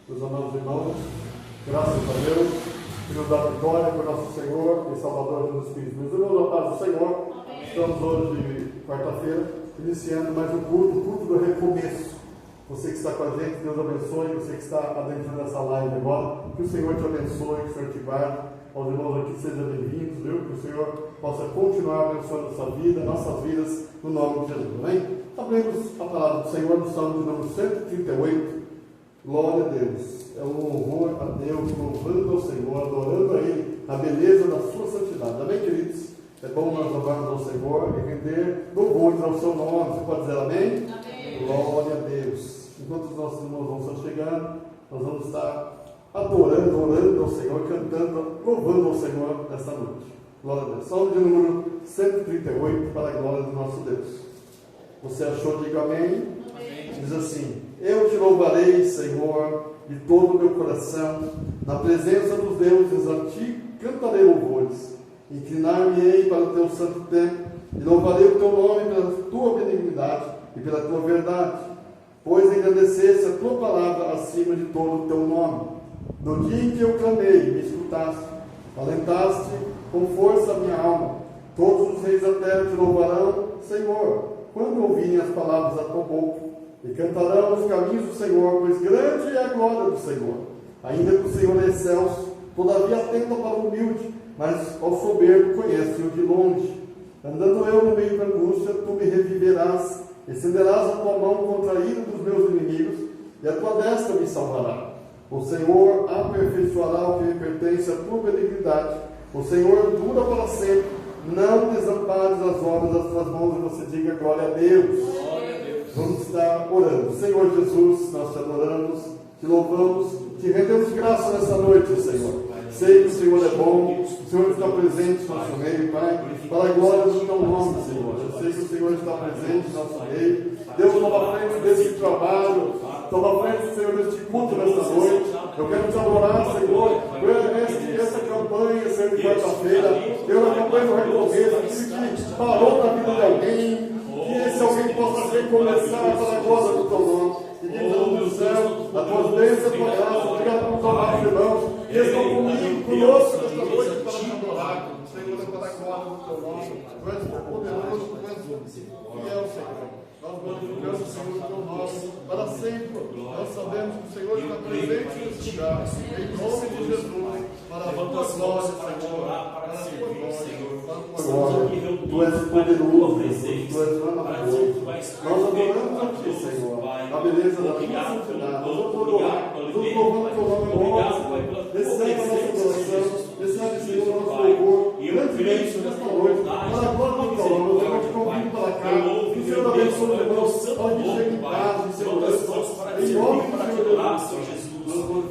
Meus amados irmãos, graças a Deus, Filho da vitória, por nosso Senhor e Salvador Jesus Cristo. Meus irmãos, a paz do Senhor, estamos hoje, quarta-feira, iniciando mais um culto, o culto do recomeço. Você que está com a gente, Deus abençoe. Você que está adentrando essa live agora, que o Senhor te abençoe, que o Senhor te guarde. Aos irmãos aqui, sejam bem-vindos, viu? Que o Senhor possa continuar abençoando a sua vida, nossas vidas, no nome de Jesus, amém? Abrimos a palavra do Senhor no Salmo de número 138. Glória a Deus. É um louvor a Deus, louvando ao Senhor, adorando a Ele, a beleza da sua santidade. Amém, queridos? É bom nós louvarmos ao Senhor e render louvores ao seu nome. Você pode dizer amém? Amém. Glória a Deus. Enquanto os nossos irmãos vão estar chegando, nós vamos estar adorando, orando ao Senhor, cantando, louvando ao Senhor nesta noite. Glória a Deus. Salmo de número 138, para a glória do nosso Deus. Você achou? Diga amém. Amém. Diz assim: eu te louvarei, Senhor, de todo o meu coração, na presença dos deuses, a ti cantarei louvores. Inclinar-me-ei para o teu santo templo, e louvarei o teu nome pela tua benignidade e pela tua verdade, pois engrandeceste a tua palavra acima de todo o teu nome. No dia em que eu clamei, me escutaste, alentaste com força a minha alma. Todos os reis da terra te louvarão, Senhor, quando ouvirem as palavras da tua boca, e cantarão os caminhos do Senhor, pois grande é a glória do Senhor. Ainda que o Senhor é excelso, todavia atenta para o humilde, mas ao soberbo conhece-o de longe. Andando eu no meio da angústia, tu me reviverás, estenderás a tua mão contra a ira dos meus inimigos, e a tua destra me salvará. O Senhor aperfeiçoará o que me pertence à tua benignidade. O Senhor dura para sempre. Não desampares as obras das tuas mãos, e você diga glória a Deus. Glória a Deus. Vamos estar orando. Senhor Jesus, nós te adoramos, te louvamos, te rendemos graça nessa noite, Senhor. Sei que o Senhor é bom, o Senhor está presente no nosso meio, Pai, para a glória do teu nome, Senhor. Eu sei que o Senhor está presente no nosso meio. Deus, toma frente desse trabalho, toma frente, Senhor, deste culto nesta noite. Eu quero te adorar, Senhor, por essa campanha, Senhor, de quarta-feira. Eu acompanho o recomeço, aquilo que parou na vida de alguém, que esse alguém possa recomeçar para a glória do teu nome. E Deus do céu, a tua bênção, a tua graça, obrigado por tomar os irmãos que estão comigo, conosco nesta noite para te adorar. Senhor, para a glória do teu nome. Tu és poderoso, tu és fiel, Senhor. Nós glorificamos o Senhor do teu nome para sempre. Nós sabemos que o Senhor está presente nesse lugar. Em nome de Jesus, para a tua glória, Senhor. Para a tua glória. Tu és poderoso, tu és maravilhoso. Nós adoramos a ti, Senhor. A beleza da tua santidade. Nós louvamos o teu nome. Recebe a nossa adoração. Recebe, Senhor, o nosso louvor. Grandemente nesta noite. Para a glória do teu nome. Eu te convido para cá. Que o Senhor abençoe os irmãos. Pode chegar em paz, em segurança. Em nome de Jesus.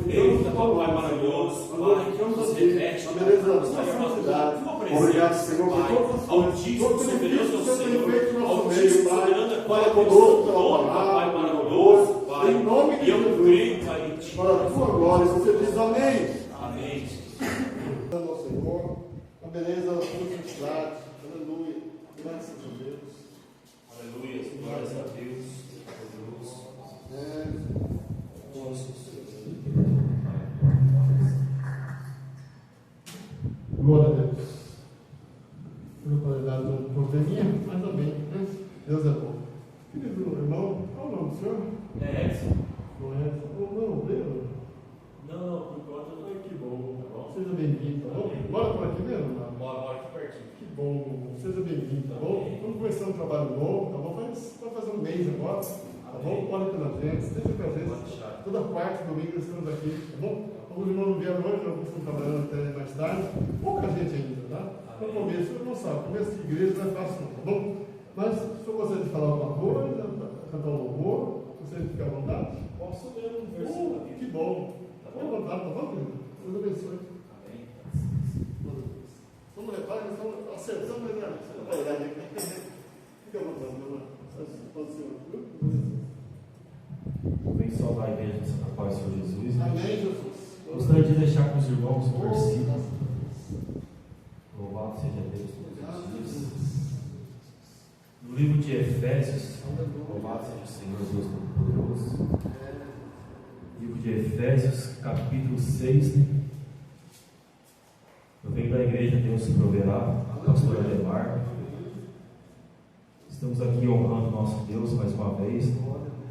Eita, Pai maravilhoso, Pai, nos repete, a beleza da tua santidade. Obrigado, Senhor, por todas as coisas. Todo benefício que o Senhor tem feito no nosso meio, Pai. Fala conosco pela palavra, Pai maravilhoso, Pai. Em nome de Jesus, para a tua glória, você diz amém. Amém. Ao Senhor, a beleza da tua santidade. Aleluia. Graças a Deus. Aleluia. Glórias a Deus. Glória a Deus. Eu falei dado um probleminha, mas também, né? Deus é bom. Querido irmão, qual o nome do senhor? É Edson. Não é Edson? Não, veio? Não, por enquanto eu estou Que bom. Seja bem-vindo, tá bom? Bora por aqui mesmo? Tá? Bora aqui pertinho. Que bom. Seja bem-vindo, tá bom? Vamos começar um trabalho novo, tá bom? Vai fazer um mês agora, tá bom? Pode pela gente, esteja com a gente. Toda quarta, domingo, nós estamos aqui, tá bom? Alguns irmãos não vieram hoje, nós estamos trabalhando até mais tarde. Pouca gente ainda, tá? No começo, eu não sabe, começo de igreja não é fácil não, tá bom? Mas se eu gostaria de falar alguma coisa, cantar um louvor, você fica à vontade? Posso ler um versículo aqui? Que bom. Fica à vontade, tá bom, querido? Deus abençoe. Amém. Vamos levar, nós estamos acertando a idade. Fica à vontade, meu irmão. Pode ser, viu? Abençoa a igreja da paz do Senhor Jesus. Amém, Jesus. Gostaria de deixar com os irmãos um versículo. Louvado seja Deus todos os dias. No livro de Efésios, louvado seja o Senhor Deus Todo-Poderoso. Livro de Efésios, capítulo 6. Eu venho da igreja Deus Proverá, pastor Ademar. Estamos aqui honrando nosso Deus mais uma vez.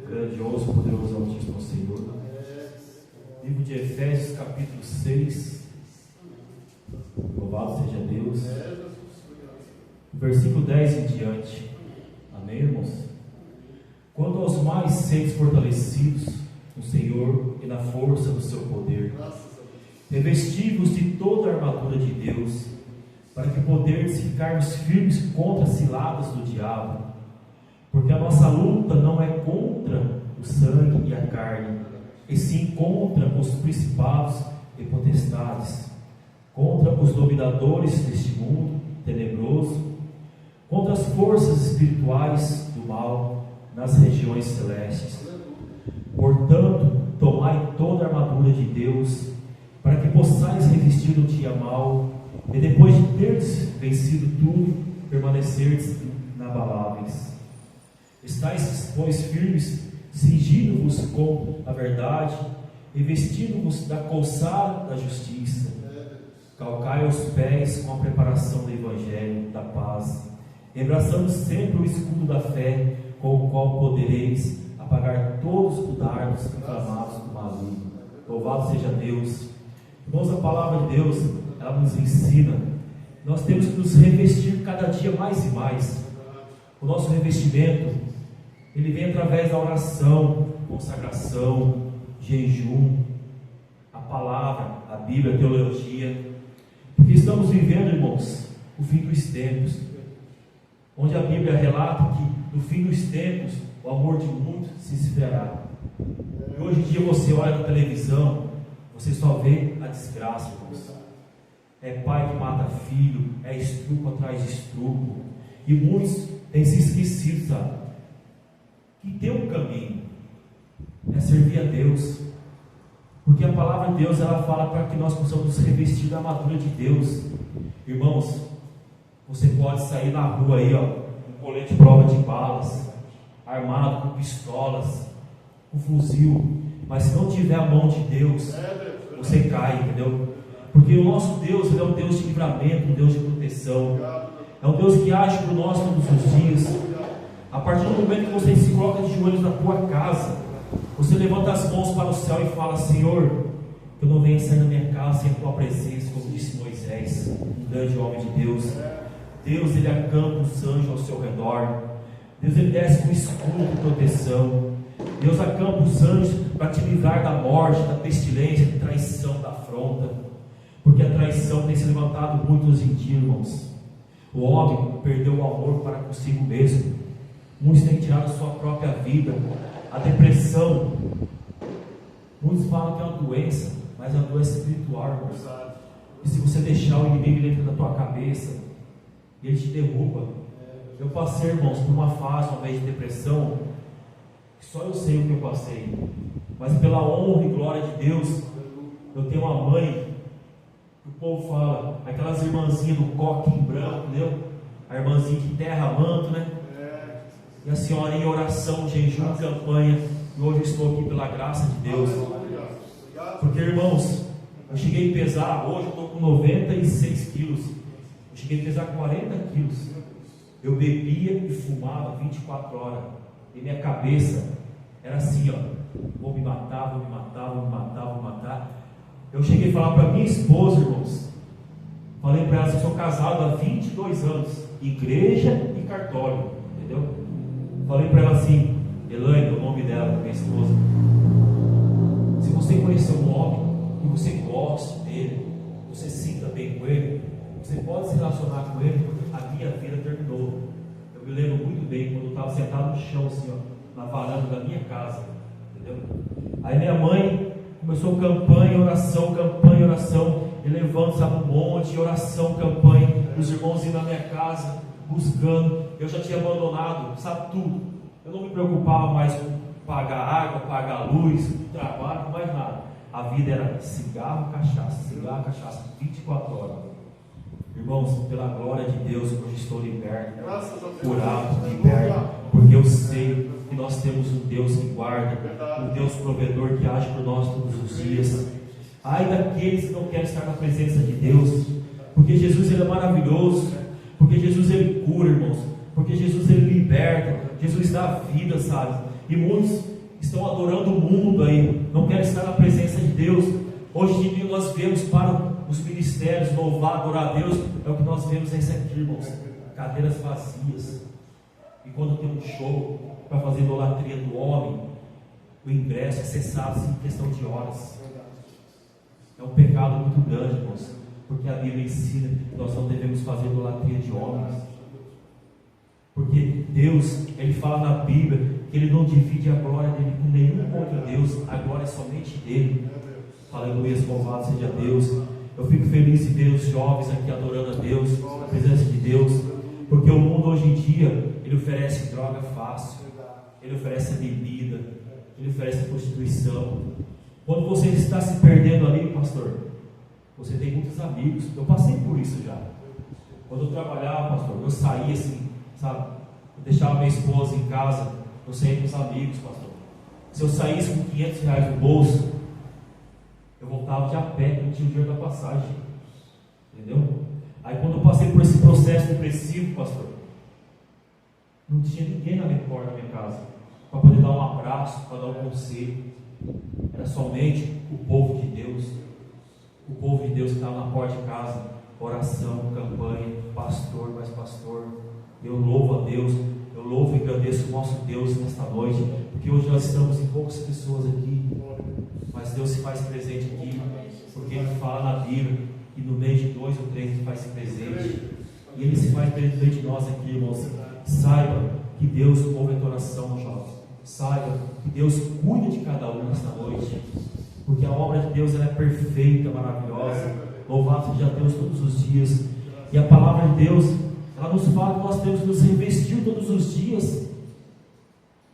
Grandioso, poderoso, altíssimo Senhor. Livro de Efésios, capítulo 6. Louvado seja Deus. Versículo 10 em diante. Amém, irmãos? Quanto aos mais seres fortalecidos no Senhor e na força do seu poder, revesti-vos de toda a armadura de Deus, para que poderdes ficarmos firmes contra as ciladas do diabo, porque a nossa luta não é contra o sangue e a carne, e sim contra os principados e potestades, contra os dominadores deste mundo tenebroso, contra as forças espirituais do mal nas regiões celestes. Portanto, tomai toda a armadura de Deus, para que possais revestir o dia mal, e depois de teres vencido tudo, permanecerdes inabaláveis. Estais, pois, firmes, cingindo-vos com a verdade, e vestindo-vos da couraça da justiça. Calcai os pés com a preparação do Evangelho da paz, embraçando sempre o escudo da fé, com o qual podereis apagar todos os dardos inflamados do maligno. Louvado seja Deus. Irmãos, a palavra de Deus, ela nos ensina, nós temos que nos revestir cada dia mais e mais. O nosso revestimento, ele vem através da oração, consagração, jejum, a palavra, a Bíblia, a teologia, porque estamos vivendo, irmãos, o fim dos tempos, onde a Bíblia relata que no fim dos tempos o amor de muitos se esfriará. E hoje em dia você olha na televisão, você só vê a desgraça, irmãos. É pai que mata filho, é estrupo atrás de estrupo, e muitos têm se esquecido, sabe, que tem um caminho, é servir a Deus, porque a palavra de Deus, ela fala para que nós possamos nos revestir da armadura de Deus. Irmãos, você pode sair na rua aí, com colete de prova de balas, armado com pistolas, com fuzil, mas se não tiver a mão de Deus, você cai, entendeu? Porque o nosso Deus, ele é um Deus de livramento, um Deus de proteção, é um Deus que age por nós todos os dias. A partir do momento que você se coloca de joelhos na tua casa, você levanta as mãos para o céu e fala: Senhor, eu não venho sair da minha casa sem a tua presença, como disse Moisés, um grande homem de Deus. Deus, ele acampa os anjos ao seu redor. Deus, ele desce com escudo de proteção. Deus acampa os anjos para te livrar da morte, da pestilência, da traição, da afronta, porque a traição tem se levantado muito hoje em dia, irmãos. O homem perdeu o amor para consigo mesmo. Muitos têm tirado a sua própria vida. A depressão, muitos falam que é uma doença, mas é uma doença espiritual, irmãos. E se você deixar o inimigo, ele entra na tua cabeça e ele te derruba. Eu passei, irmãos, por uma fase, uma vez de depressão, que só eu sei o que eu passei, mas pela honra e glória de Deus, eu tenho uma mãe, que o povo fala, aquelas irmãzinhas do coque em branco, entendeu? A irmãzinha que enterra manto, né? E a senhora em oração, jejum, campanha, e hoje eu estou aqui pela graça de Deus. Porque, irmãos, eu cheguei a pesar, hoje eu estou com 96 quilos, eu cheguei a pesar 40 quilos, eu bebia e fumava 24 horas, e minha cabeça era assim, vou me matar, vou me matar, vou me matar, vou me matar. Eu cheguei a falar para minha esposa, irmãos, falei para ela que eu sou casado há 22 anos, igreja e cartório, entendeu? Falei para ela assim: Elaine, o nome dela, minha esposa, se você conhecer um homem e você gosta dele, você se sinta bem com ele, você pode se relacionar com ele, porque a minha vida terminou. Eu me lembro muito bem quando eu estava sentado no chão, assim, na varanda da minha casa, entendeu? Aí minha mãe começou campanha, oração, elevando, sabe, um monte, oração, campanha, os irmãos indo na minha casa, buscando. Eu já tinha abandonado, sabe, tudo. Eu não me preocupava mais com pagar água, pagar luz, trabalho, mais nada. A vida era cigarro, cachaça, 24 horas. Irmãos, pela glória de Deus, hoje estou liberto, curado, liberto, porque eu sei que nós temos um Deus que guarda, um Deus provedor que age por nós todos os dias. Ai daqueles que não querem estar na presença de Deus, porque Jesus ele é maravilhoso, porque Jesus ele cura, irmãos, porque Jesus ele liberta, Jesus dá vida, sabe? E muitos estão adorando o mundo aí, não querem estar na presença de Deus. Hoje em dia nós vemos para os ministérios louvar, adorar a Deus, é o que nós vemos esse aqui, irmãos, cadeiras vazias. E quando tem um show para fazer idolatria do homem, o ingresso é cessado em questão de horas. É um pecado muito grande, irmãos, porque a Bíblia ensina que nós não devemos fazer idolatria de homens. Porque Deus, Ele fala na Bíblia que Ele não divide a glória dele com nenhum outro Deus, a glória é somente dele. Aleluia, louvado seja Deus. Eu fico feliz de ver os jovens aqui adorando a Deus, a presença de Deus, porque o mundo hoje em dia, ele oferece droga fácil, ele oferece bebida, ele oferece prostituição. Quando você está se perdendo ali, pastor, você tem muitos amigos. Eu passei por isso já. Quando eu trabalhava, pastor, eu saía assim, sabe? Eu deixava minha esposa em casa, eu saía com os amigos, pastor. Se eu saísse com R$500 no bolso, eu voltava de a pé, que não tinha o dinheiro da passagem. Entendeu? Aí quando eu passei por esse processo depressivo, pastor, não tinha ninguém na minha porta da minha casa para poder dar um abraço, para dar um conselho. Era somente o povo de Deus. O povo de Deus que estava na porta de casa, oração, campanha, pastor, mais pastor. Eu louvo a Deus, eu louvo e agradeço o nosso Deus nesta noite, porque hoje nós estamos em poucas pessoas aqui, mas Deus se faz presente aqui, porque Ele fala na Bíblia que no meio de 2 ou 3 Ele faz-se presente, e Ele se faz presente de nós aqui, irmãos. Saiba que Deus ouve a tua oração, jovens. Saiba que Deus cuida de cada um nesta noite, porque a obra de Deus ela é perfeita, maravilhosa. Louvado seja Deus todos os dias. E a palavra de Deus, ela nos fala que nós temos que nos revestir todos os dias.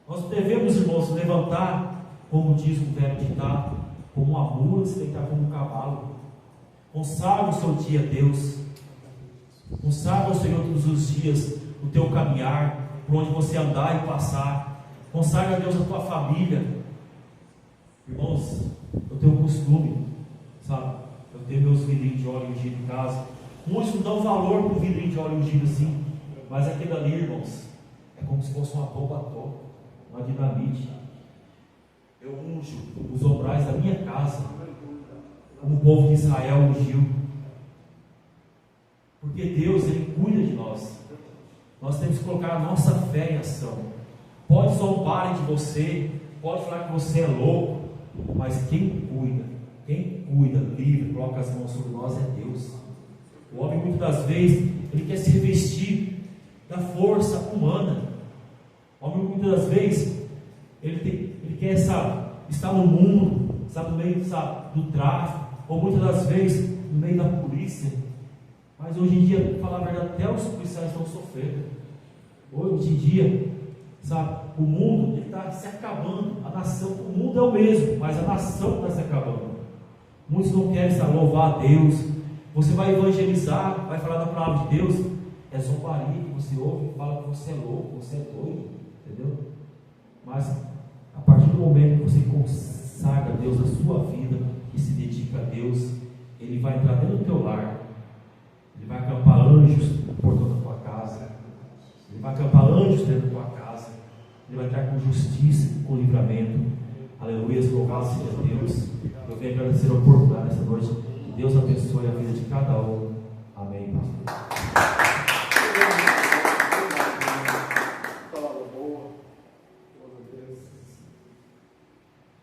Nós devemos, irmãos, levantar, como diz o velho ditado, como uma mula, se deitar como um cavalo. Consagre o seu dia a Deus. Consagre ao Senhor todos os dias o teu caminhar, por onde você andar e passar. Consagre a Deus a tua família. Irmãos, eu tenho um costume, sabe? Eu tenho meus vidrinhos de óleo ungido em casa. Muitos não dão valor para o vidrinho de óleo ungido assim, mas aquele ali, irmãos, é como se fosse uma bomba atômica, uma dinamite. Eu unjo os umbrais da minha casa, como o povo de Israel ungiu, porque Deus, Ele cuida de nós. Nós temos que colocar a nossa fé em ação. Pode zombarem de você, pode falar que você é louco, mas quem cuida, livre, coloca as mãos sobre nós é Deus. O homem muitas das vezes ele quer se revestir da força humana. O homem muitas das vezes ele quer, sabe, estar no mundo, sabe, no meio, sabe, do tráfico, ou muitas das vezes no meio da polícia. Mas hoje em dia, para falar a verdade, até os policiais estão sofrendo. Hoje em dia, sabe, o mundo está se acabando. A nação, o mundo é o mesmo, mas a nação está se acabando. Muitos não querem, sabe, louvar a Deus. Você vai evangelizar, vai falar da palavra de Deus, é zombaria que você ouve e fala que você é louco, você é doido, entendeu? Mas a partir do momento que você consagra a Deus a sua vida e se dedica a Deus, Ele vai entrar dentro do teu lar, Ele vai acampar anjos no portão da tua casa, Ele vai acampar anjos dentro da tua casa, Ele vai entrar com justiça e com livramento. Aleluia, louvado seja Deus. Eu venho agradecer a oportunidade nessa noite. Deus abençoe a vida de cada um. Amém, pastor. Palavra boa.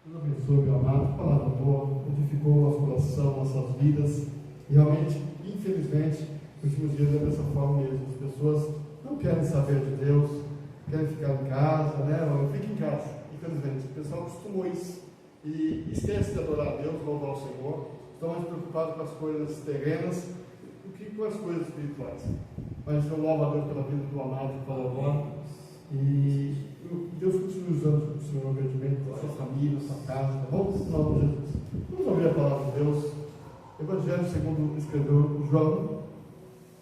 Deus abençoe, meu amado. Palavra boa. Edificou o nosso coração, nossas vidas. E realmente, infelizmente, nos últimos dias é dessa forma mesmo. As pessoas não querem saber de Deus, querem ficar em casa, né? Fica em casa. Infelizmente, o pessoal acostumou isso. E esquece de adorar a Deus, louvar o Senhor. Estão mais preocupados com as coisas terrenas do que com as coisas espirituais. Mas eu louvo a Deus pela vida do amado que falou agora. E Deus continue usando o Senhor grandemente para a sua família, a sua casa, tá bom? Em nome de Jesus. Vamos ouvir a palavra de Deus. Evangelho segundo escreveu João.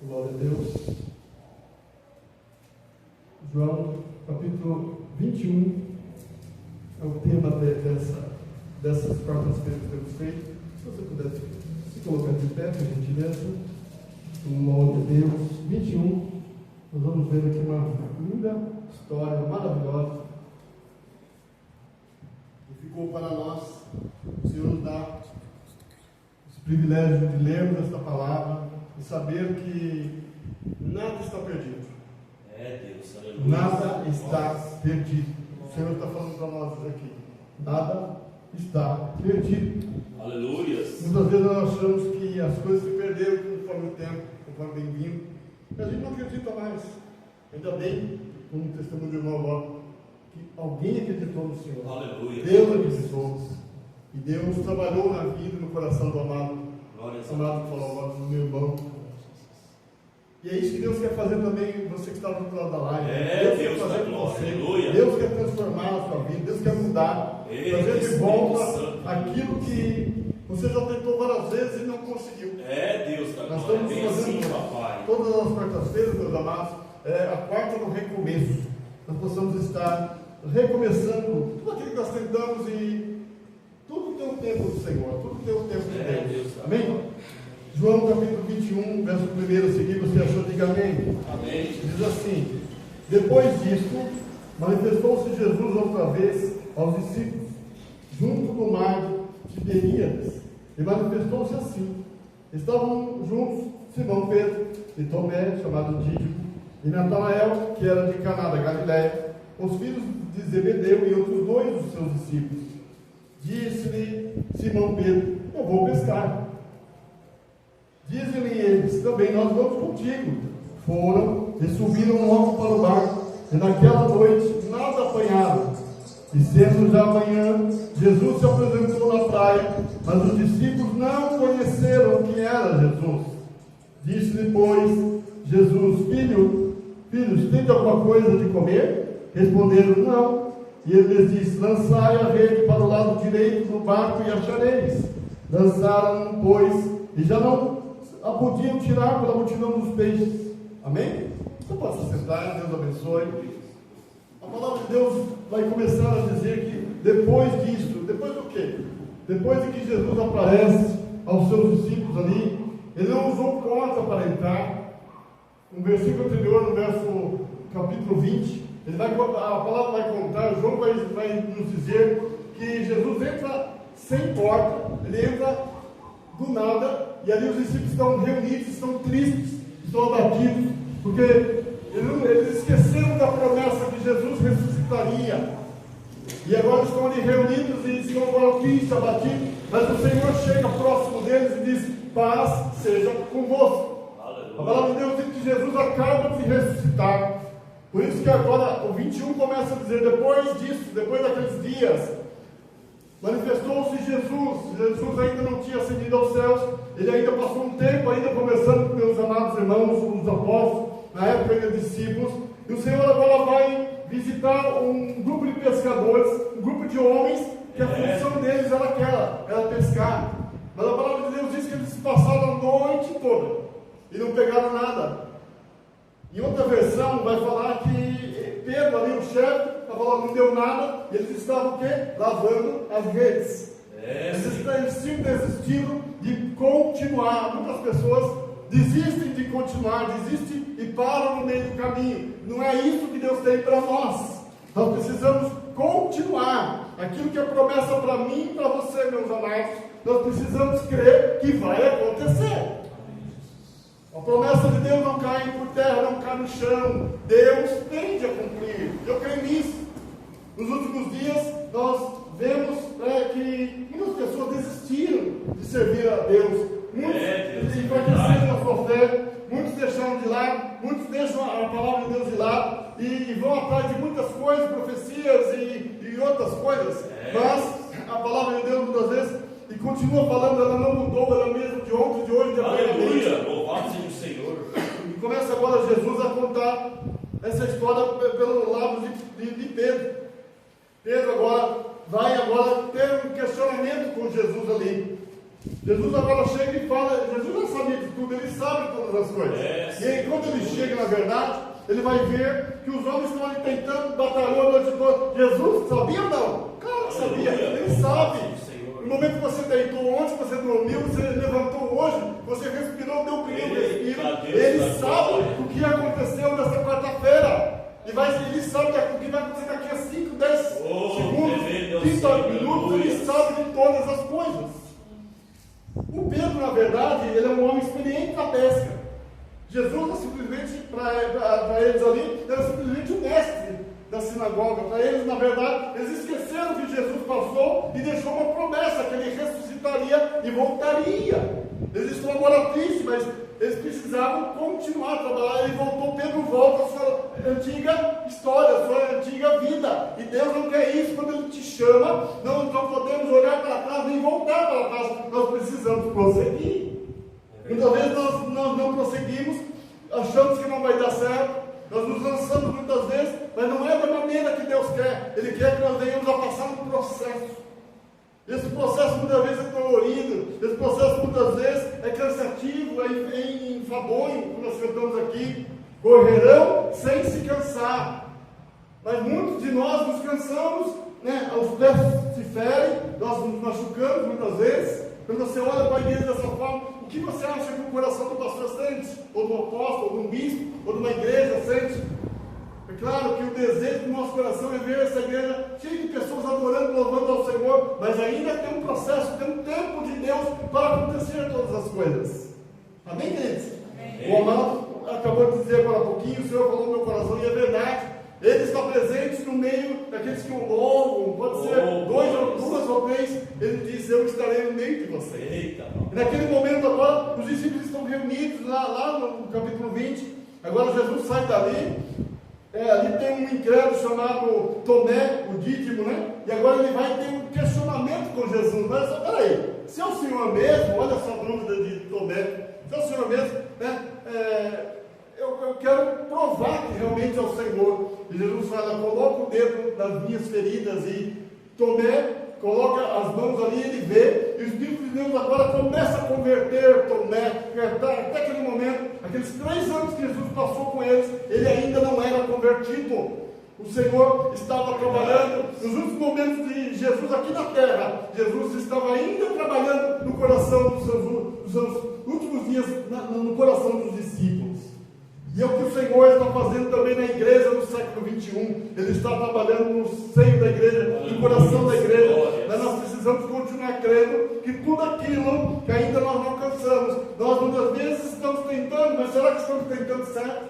Glória a Deus. João, capítulo 21. é o tema dessas quartas-feiras que temos feito. Se você pudesse se colocar de pé, por gentileza, no nome de Deus. 21, nós vamos ver aqui uma linda história maravilhosa que ficou para nós. O Senhor nos dá esse privilégio de lermos esta palavra e saber que nada está perdido. Deus, aleluia. Nada está perdido. O Senhor está falando para nós aqui. Nada está perdido. Aleluia. Muitas vezes nós achamos que as coisas se perderam conforme o tempo, conforme bem vindo. E a gente não acredita mais. Ainda bem, como o testemunho do irmão agora, que alguém acreditou no Senhor. Aleluia. Deus acreditou. E Deus trabalhou na vida e no coração do amado. Amado falou agora do meu irmão. E é isso que Deus quer fazer também, você que está do outro lado da live. Deus quer fazer com você. Aleluia. Deus quer transformar a sua vida. Deus quer mudar. Trazer de volta aquilo que você já tentou várias vezes e não conseguiu. Deus da Nós glória. estamos fazendo papai. todas as quartas-feiras, meus amados, a quarta do recomeço. Nós possamos estar recomeçando tudo aquilo que nós tentamos e tudo tem o tempo do Senhor. Tudo tem o tempo de Deus. Amém? João capítulo 21, verso 1 a seguir, você achou? Diga amém. Amém. Diz assim: depois disto, manifestou-se Jesus outra vez aos discípulos, junto do mar de Tiberíades, e manifestou-se assim. Estavam juntos Simão Pedro e Tomé, chamado Dídimo, e Natanael, que era de Caná da Galiléia, os filhos de Zebedeu e outros dois dos seus discípulos. Disse-lhe Simão Pedro: eu vou pescar. Dizem-lhe eles: também nós vamos contigo. Foram e subiram logo para o barco, e naquela noite nada apanharam. E sendo já amanhã, Jesus se apresentou na praia, mas os discípulos não conheceram quem era Jesus. Disse-lhe, pois, Jesus: filhos, tende alguma coisa de comer? Responderam: não. E ele lhes disse: lançai a rede para o lado direito do barco e achareis. Lançaram, pois, e já não a podiam tirar pela multidão dos peixes. Amém? Você pode se sentar, Deus abençoe. A palavra de Deus vai começar a dizer que depois disso, depois do quê? Depois de que Jesus aparece aos seus discípulos ali, ele não usou porta para entrar. No versículo anterior, no verso capítulo 20, a palavra vai contar, João vai nos dizer que Jesus entra sem porta, ele entra do nada, e ali os discípulos estão reunidos, estão tristes, estão abatidos, porque eles esqueceram da promessa que Jesus ressuscitaria, e agora estão ali reunidos e estão agora tristes, abatidos, mas o Senhor chega próximo deles e diz: paz seja convosco. A palavra de Deus diz que Jesus acaba de ressuscitar. Por isso que agora o 21 começa a dizer: depois disso, depois daqueles dias, manifestou-se Jesus. Jesus ainda não tinha ascendido aos céus, ele ainda passou um tempo, ainda conversando com meus amados irmãos, os apóstolos, na época ainda discípulos, e o Senhor agora vai visitar um grupo de pescadores, um grupo de homens, que a função deles era aquela, era pescar. Mas a palavra de Deus diz que eles passaram a noite toda e não pegaram nada. Em outra versão vai falar que Pedro, ali o chefe, está falando, não deu nada, e eles estavam o quê? Lavando as redes. Eles tinham desistido de continuar. Muitas pessoas desistem de continuar, desistem e param no meio do caminho. Não é isso que Deus tem para nós. Nós precisamos continuar. Aquilo que é promessa para mim e para você, meus amados, nós precisamos crer que vai acontecer. A promessa de Deus não cai por terra, não cai no chão. Deus tende a cumprir. Eu creio nisso. Nos últimos dias, nós vemos que muitas pessoas desistiram de servir a Deus. Muitos enfraqueceram a sua fé. Muitos deixaram de lado. Muitos deixam a palavra de Deus de lado. E vão atrás de muitas coisas, profecias e outras coisas. Mas a palavra de Deus, muitas vezes, e continua falando, ela não mudou, ela é mesmo de ontem, de hoje, de amanhã. Aleluia, louvado seja o Senhor. E começa agora Jesus a contar essa história pelo lado de Pedro. Pedro agora vai ter um questionamento com Jesus ali. Jesus agora chega e fala, Jesus não sabia de tudo, ele sabe todas as coisas. E aí quando ele chega, na verdade, ele vai ver que os homens estão ali tentando, batalhando a noite toda. Jesus sabia ou não? Claro sabia, Ele sabe. No momento que você deitou ontem, você dormiu, você levantou hoje, você respirou, deu o primeiro respiro. Ele sabe o que aconteceu nessa quarta-feira. Ele sabe o que vai acontecer daqui a 5, 10 segundos, 30 minutos. Ele sabe de todas as coisas. O Pedro, na verdade, ele é um homem experiente na pesca. Jesus era simplesmente, para eles ali, era simplesmente o mestre da sinagoga. Para eles, na verdade, eles esqueceram que Jesus passou e deixou uma promessa, que ele ressuscitaria e voltaria. Eles estão agora tristes, mas eles precisavam continuar a trabalhar. Ele voltou, Pedro volta à sua antiga história, à sua antiga vida. E Deus não quer isso. Quando Ele te chama, nós não podemos olhar para trás nem voltar para trás. Nós precisamos prosseguir. Muitas vezes nós não prosseguimos, achamos que não vai dar certo. Nós nos lançamos muitas vezes, mas não é da maneira que Deus quer. Ele quer que nós venhamos a passar um processo. Esse processo muitas vezes é dolorido, esse processo muitas vezes é cansativo, é enfadonho, como nós cantamos aqui. Correrão sem se cansar. Mas muitos de nós nos cansamos, né? Os pés se ferem, nós nos machucamos muitas vezes. Quando você olha para a igreja dessa forma, o que você acha que o coração do pastor sente? Ou do apóstolo, ou de um bispo, ou de uma igreja sente? É claro que o desejo do nosso coração é ver essa igreja cheia de pessoas adorando, louvando ao Senhor, mas ainda tem um processo, tem um tempo de Deus para acontecer todas as coisas. Amém, queridos? O Amado acabou de dizer agora há pouquinho, o Senhor falou no meu coração, e é verdade. Ele está presente no meio daqueles que o louvam, pode ser duas ou três. Ele disse: eu estarei no meio de vocês. Eita, e naquele momento agora, os discípulos estão reunidos lá no capítulo 20. Agora Jesus sai dali. Ali tem um incrédulo chamado Tomé, o Dídimo, né? E agora ele vai ter um questionamento com Jesus. Mas peraí, se é o Senhor mesmo, olha essa dúvida de Tomé, se é o Senhor mesmo, né? Eu quero provar que realmente é o Senhor. E Jesus fala: coloca o dedo nas minhas feridas. E Tomé coloca as mãos ali, ele vê. E o Espírito de Deus agora começa a converter Tomé. Até aquele momento, aqueles 3 anos que Jesus passou com eles, ele ainda não era convertido. O Senhor estava trabalhando nos últimos momentos de Jesus aqui na terra. Jesus estava ainda trabalhando no coração dos seus últimos dias, no coração dos discípulos. E é o que o Senhor está fazendo também na igreja no século 21. Ele está trabalhando no seio da igreja, no coração da igreja. Mas nós precisamos continuar crendo que tudo aquilo que ainda nós não alcançamos, nós muitas vezes estamos tentando, mas será que estamos tentando certo?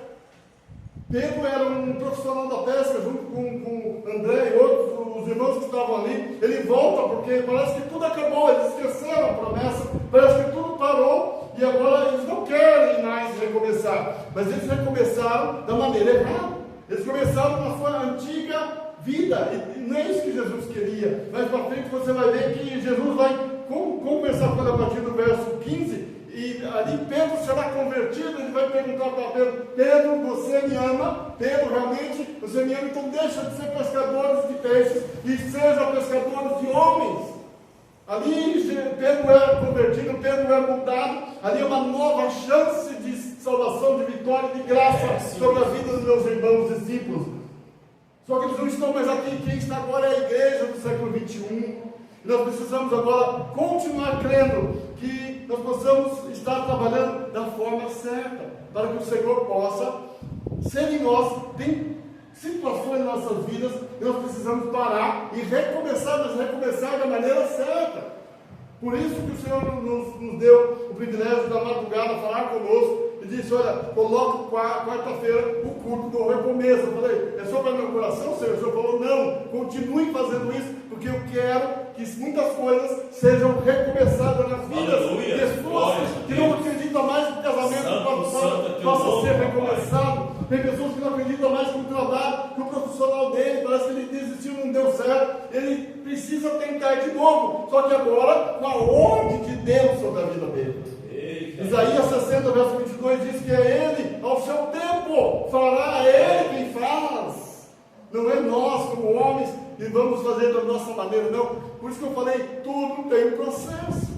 Pedro era um profissional da pesca, junto com André e outros, os irmãos que estavam ali. Ele volta porque parece que tudo acabou, eles esqueceram a promessa, parece que tudo parou. E agora eles não querem mais recomeçar, mas eles recomeçaram da maneira errada. Eles começaram na sua antiga vida, e não é isso que Jesus queria. Mais para frente você vai ver que Jesus vai conversar com ele a partir do verso 15, e ali Pedro será convertido. Ele vai perguntar para Pedro: Pedro, você me ama? Pedro, realmente você me ama? Então deixa de ser pescadores de peixes e seja pescadores de homens. Ali Pedro era convertido, Pedro era mudado. Ali é uma nova chance de salvação, de vitória, de graça sobre a vida dos meus irmãos discípulos. Só que eles não estão mais aqui. Quem está agora é a igreja do século 21. E nós precisamos agora continuar crendo que nós possamos estar trabalhando da forma certa, para que o Senhor possa ser em nós. Tem situações em nossas vidas que nós precisamos parar e recomeçar, mas recomeçar da maneira certa. Por isso que o Senhor nos deu o privilégio da madrugada falar conosco e disse: olha, coloca quarta-feira o culto do recomeço. Eu falei: é só para meu coração, Senhor? O Senhor falou: não, continue fazendo isso, porque eu quero que muitas coisas sejam recomeçadas nas vidas. Aleluia. Pessoas que não acreditam mais que o casamento possa ser recomeçado. Tem pessoas que não acreditam mais que o trabalho, que o profissional dele, parece que ele desistiu, não deu certo. Ele precisa tentar de novo, só que agora com a ordem de Deus sobre a vida dele. Isaías 60, verso 22 diz que é Ele, ao seu tempo, fará, é Ele quem faz. Não é nós, como homens, que vamos fazer da nossa maneira, não. Por isso que eu falei: tudo tem um processo.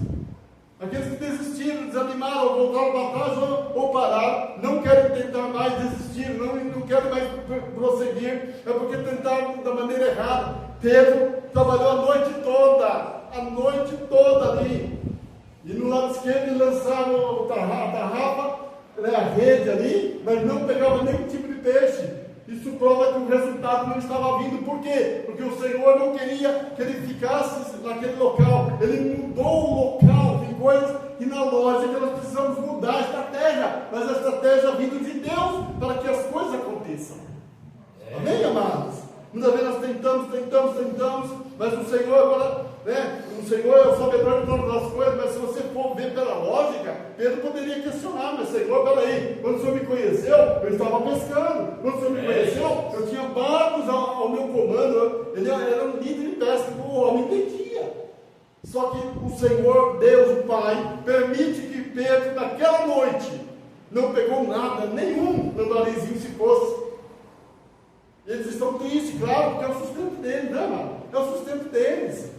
Aqueles que desistiram, desanimaram, ou voltaram para trás, ou pararam, não querem tentar mais, desistir, não querem mais prosseguir, é porque tentaram da maneira errada. Pedro trabalhou a noite toda ali. E no lado esquerdo ele lançava a tarrafa, a rede ali, mas não pegava nenhum tipo de peixe. Isso prova que o resultado não estava vindo. Por quê? Porque o Senhor não queria que ele ficasse naquele local. Ele mudou o local. Tem coisas que na lógica nós precisamos mudar a estratégia, mas a estratégia vindo de Deus para que as coisas aconteçam. Amém, amados? Muitas vezes nós tentamos, mas o Senhor agora, o Senhor é o sabedor de todas as coisas, mas se você for ver pela lógica, Pedro poderia questionar, mas Senhor, peraí, quando o Senhor me conheceu, eu estava pescando, quando o Senhor me conheceu, eu tinha barcos ao meu comando, ele era um líder de pesca, o homem entendia. Só que o Senhor, Deus, o Pai, permite que Pedro, naquela noite, não pegou nada, nenhum narizinho se fosse. Eles estão tristes, claro, porque é o sustento deles, né, mano? É o sustento deles.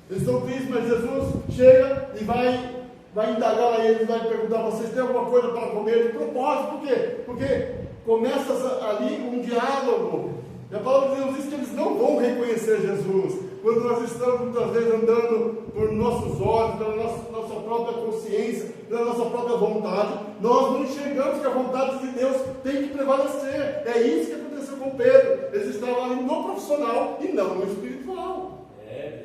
Eles estão tristes, mas Jesus chega e vai indagar a eles, vai perguntar: vocês têm alguma coisa para comer? De propósito, por quê? Porque começa ali um diálogo. E a palavra de Deus diz que eles não vão reconhecer Jesus. Quando nós estamos muitas vezes andando por nossos olhos, pela nossa própria consciência, pela nossa própria vontade, nós não enxergamos que a vontade de Deus tem que prevalecer. É isso que aconteceu com Pedro. Eles estavam ali no profissional e não no espiritual.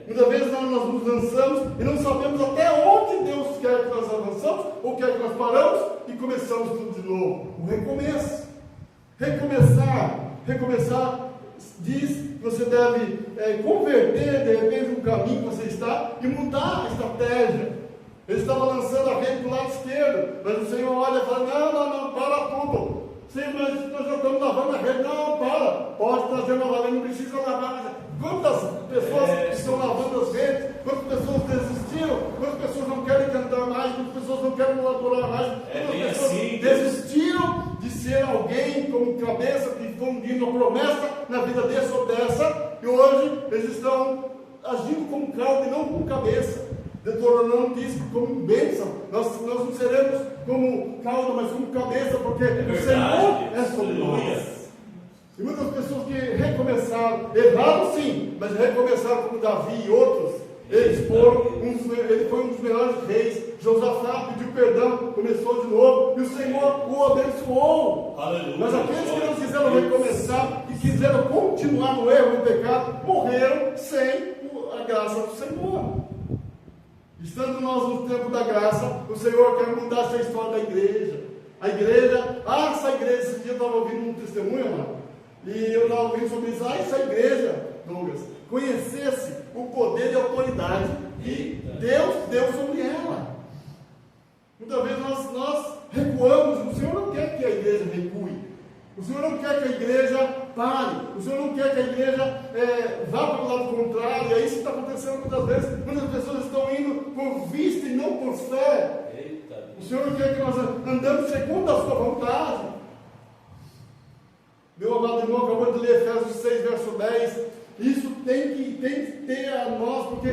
Muitas vezes nós nos lançamos e não sabemos até onde Deus quer que nós avançamos ou quer que nós paramos e começamos tudo de novo. O recomeço. Recomeçar diz que você deve converter de repente o caminho que você está e mudar a estratégia. Ele estava lançando a rede do lado esquerdo, mas o Senhor olha e fala: não, para tudo. Sim, mas nós já estamos lavando a rede. Não, pode trazer novamente, não precisa lavar. Quantas pessoas estão lavando as redes? Quantas pessoas desistiram? Quantas pessoas não querem cantar mais? Quantas pessoas não querem adorar mais? Quantas pessoas desistiram de ser alguém como cabeça, que fundindo a promessa na vida dessa ou dessa, e hoje eles estão agindo como cauda e não como cabeça. Deuteronômio diz que como bênção, nós não seremos como cauda, mas como cabeça, porque o Senhor é sobre nós. E muitas pessoas que recomeçaram, erraram sim, mas recomeçaram como Davi e outros. Ele foi um dos melhores reis. Josafá pediu perdão, começou de novo, e o Senhor o abençoou. Aleluia. Mas aqueles que não quiseram recomeçar e quiseram continuar no erro e no pecado, morreram sem a graça do Senhor. Estando nós no tempo da graça, o Senhor quer mudar essa história da igreja. Essa igreja, esse dia eu estava ouvindo um testemunho, mano, e eu estava ouvindo sobre isso. Essa igreja, Douglas, conhecesse o poder e a autoridade que Deus deu sobre ela. Muitas vezes nós recuamos. O Senhor não quer que a igreja recue. O Senhor não quer que a igreja pare. O Senhor não quer que a igreja vá para o lado contrário. É isso que está acontecendo muitas vezes. Muitas pessoas estão indo por vista e não por fé. O Senhor não quer que nós andamos segundo a sua vontade. Meu amado irmão acabou de ler Efésios 6, verso 10. Isso tem que ter a nós, porque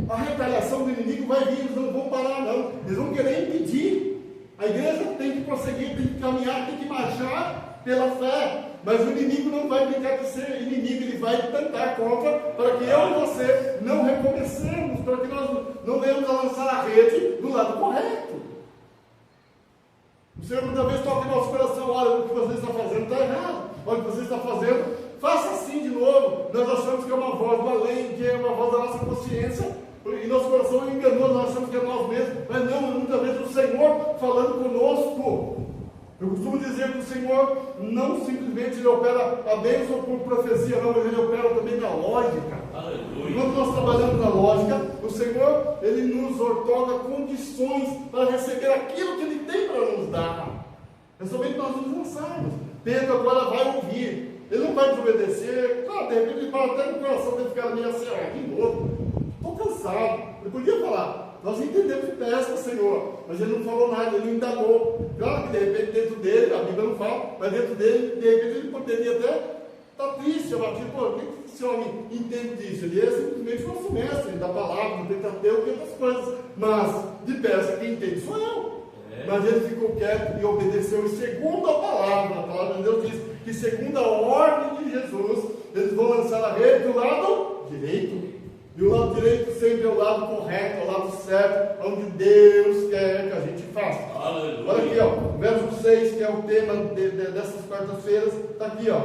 a retaliação do inimigo vai vir. Eles não vão parar, não. Eles vão querer impedir. A igreja tem que prosseguir, tem que caminhar, tem que marchar pela fé. Mas o inimigo não vai brincar de ser inimigo. Ele vai tentar contra, para que eu e você não recomecemos, para que nós não venhamos a lançar a rede do lado correto. O Senhor muitas vezes toca no nosso coração: olha, o que você está fazendo está errado. Olha, o que você está fazendo, faça assim de novo. Nós achamos que é uma voz do além, que é uma voz da nossa consciência, e nosso coração é enganoso, nós achamos que é nós mesmos, mas não, muitas vezes o Senhor falando conosco. Eu costumo dizer que o Senhor não simplesmente ele opera a bênção por profecia, não, mas ele opera também na lógica. Aleluia. Quando nós trabalhamos na lógica, o Senhor ele nos outorga condições para receber aquilo que ele tem para nos dar. É somente nós nos lançarmos. Pedro agora vai ouvir. Ele não vai desobedecer. Claro, de repente ele fala até no coração dele ficar meio assim: de novo, estou cansado. Ele podia falar: nós entendemos de pesca, Senhor. Mas ele não falou nada, ele não indagou. Claro que de repente dentro dele, a Bíblia não fala, mas dentro dele, de repente ele poderia até estar triste, abatido. O que esse homem entende disso? Ele é simplesmente nosso mestre da palavra, do Pentateuco e outras coisas. Mas de pesca quem entende sou eu. Mas ele ficou quieto e obedeceu, e segundo a palavra de Deus diz que segundo a ordem de Jesus, eles vão lançar a rede do lado direito. E o lado direito sempre é o lado correto, é o lado certo, onde Deus quer que a gente faça. Aleluia. Olha aqui, ó, verso 6, que é o tema dessas quartas-feiras, está aqui, ó.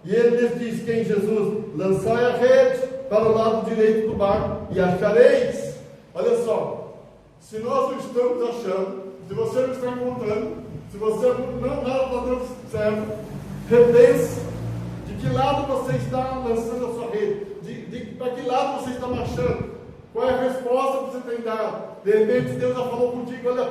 E ele lhes diz, quem? Jesus, lançai a rede para o lado direito do barco e achareis. Olha só, se nós não estamos achando, se você não está encontrando, se você não está dando certo, repense de que lado você está lançando a sua rede, para que lado você está marchando, qual é a resposta que você tem dado. De repente Deus já falou contigo, olha,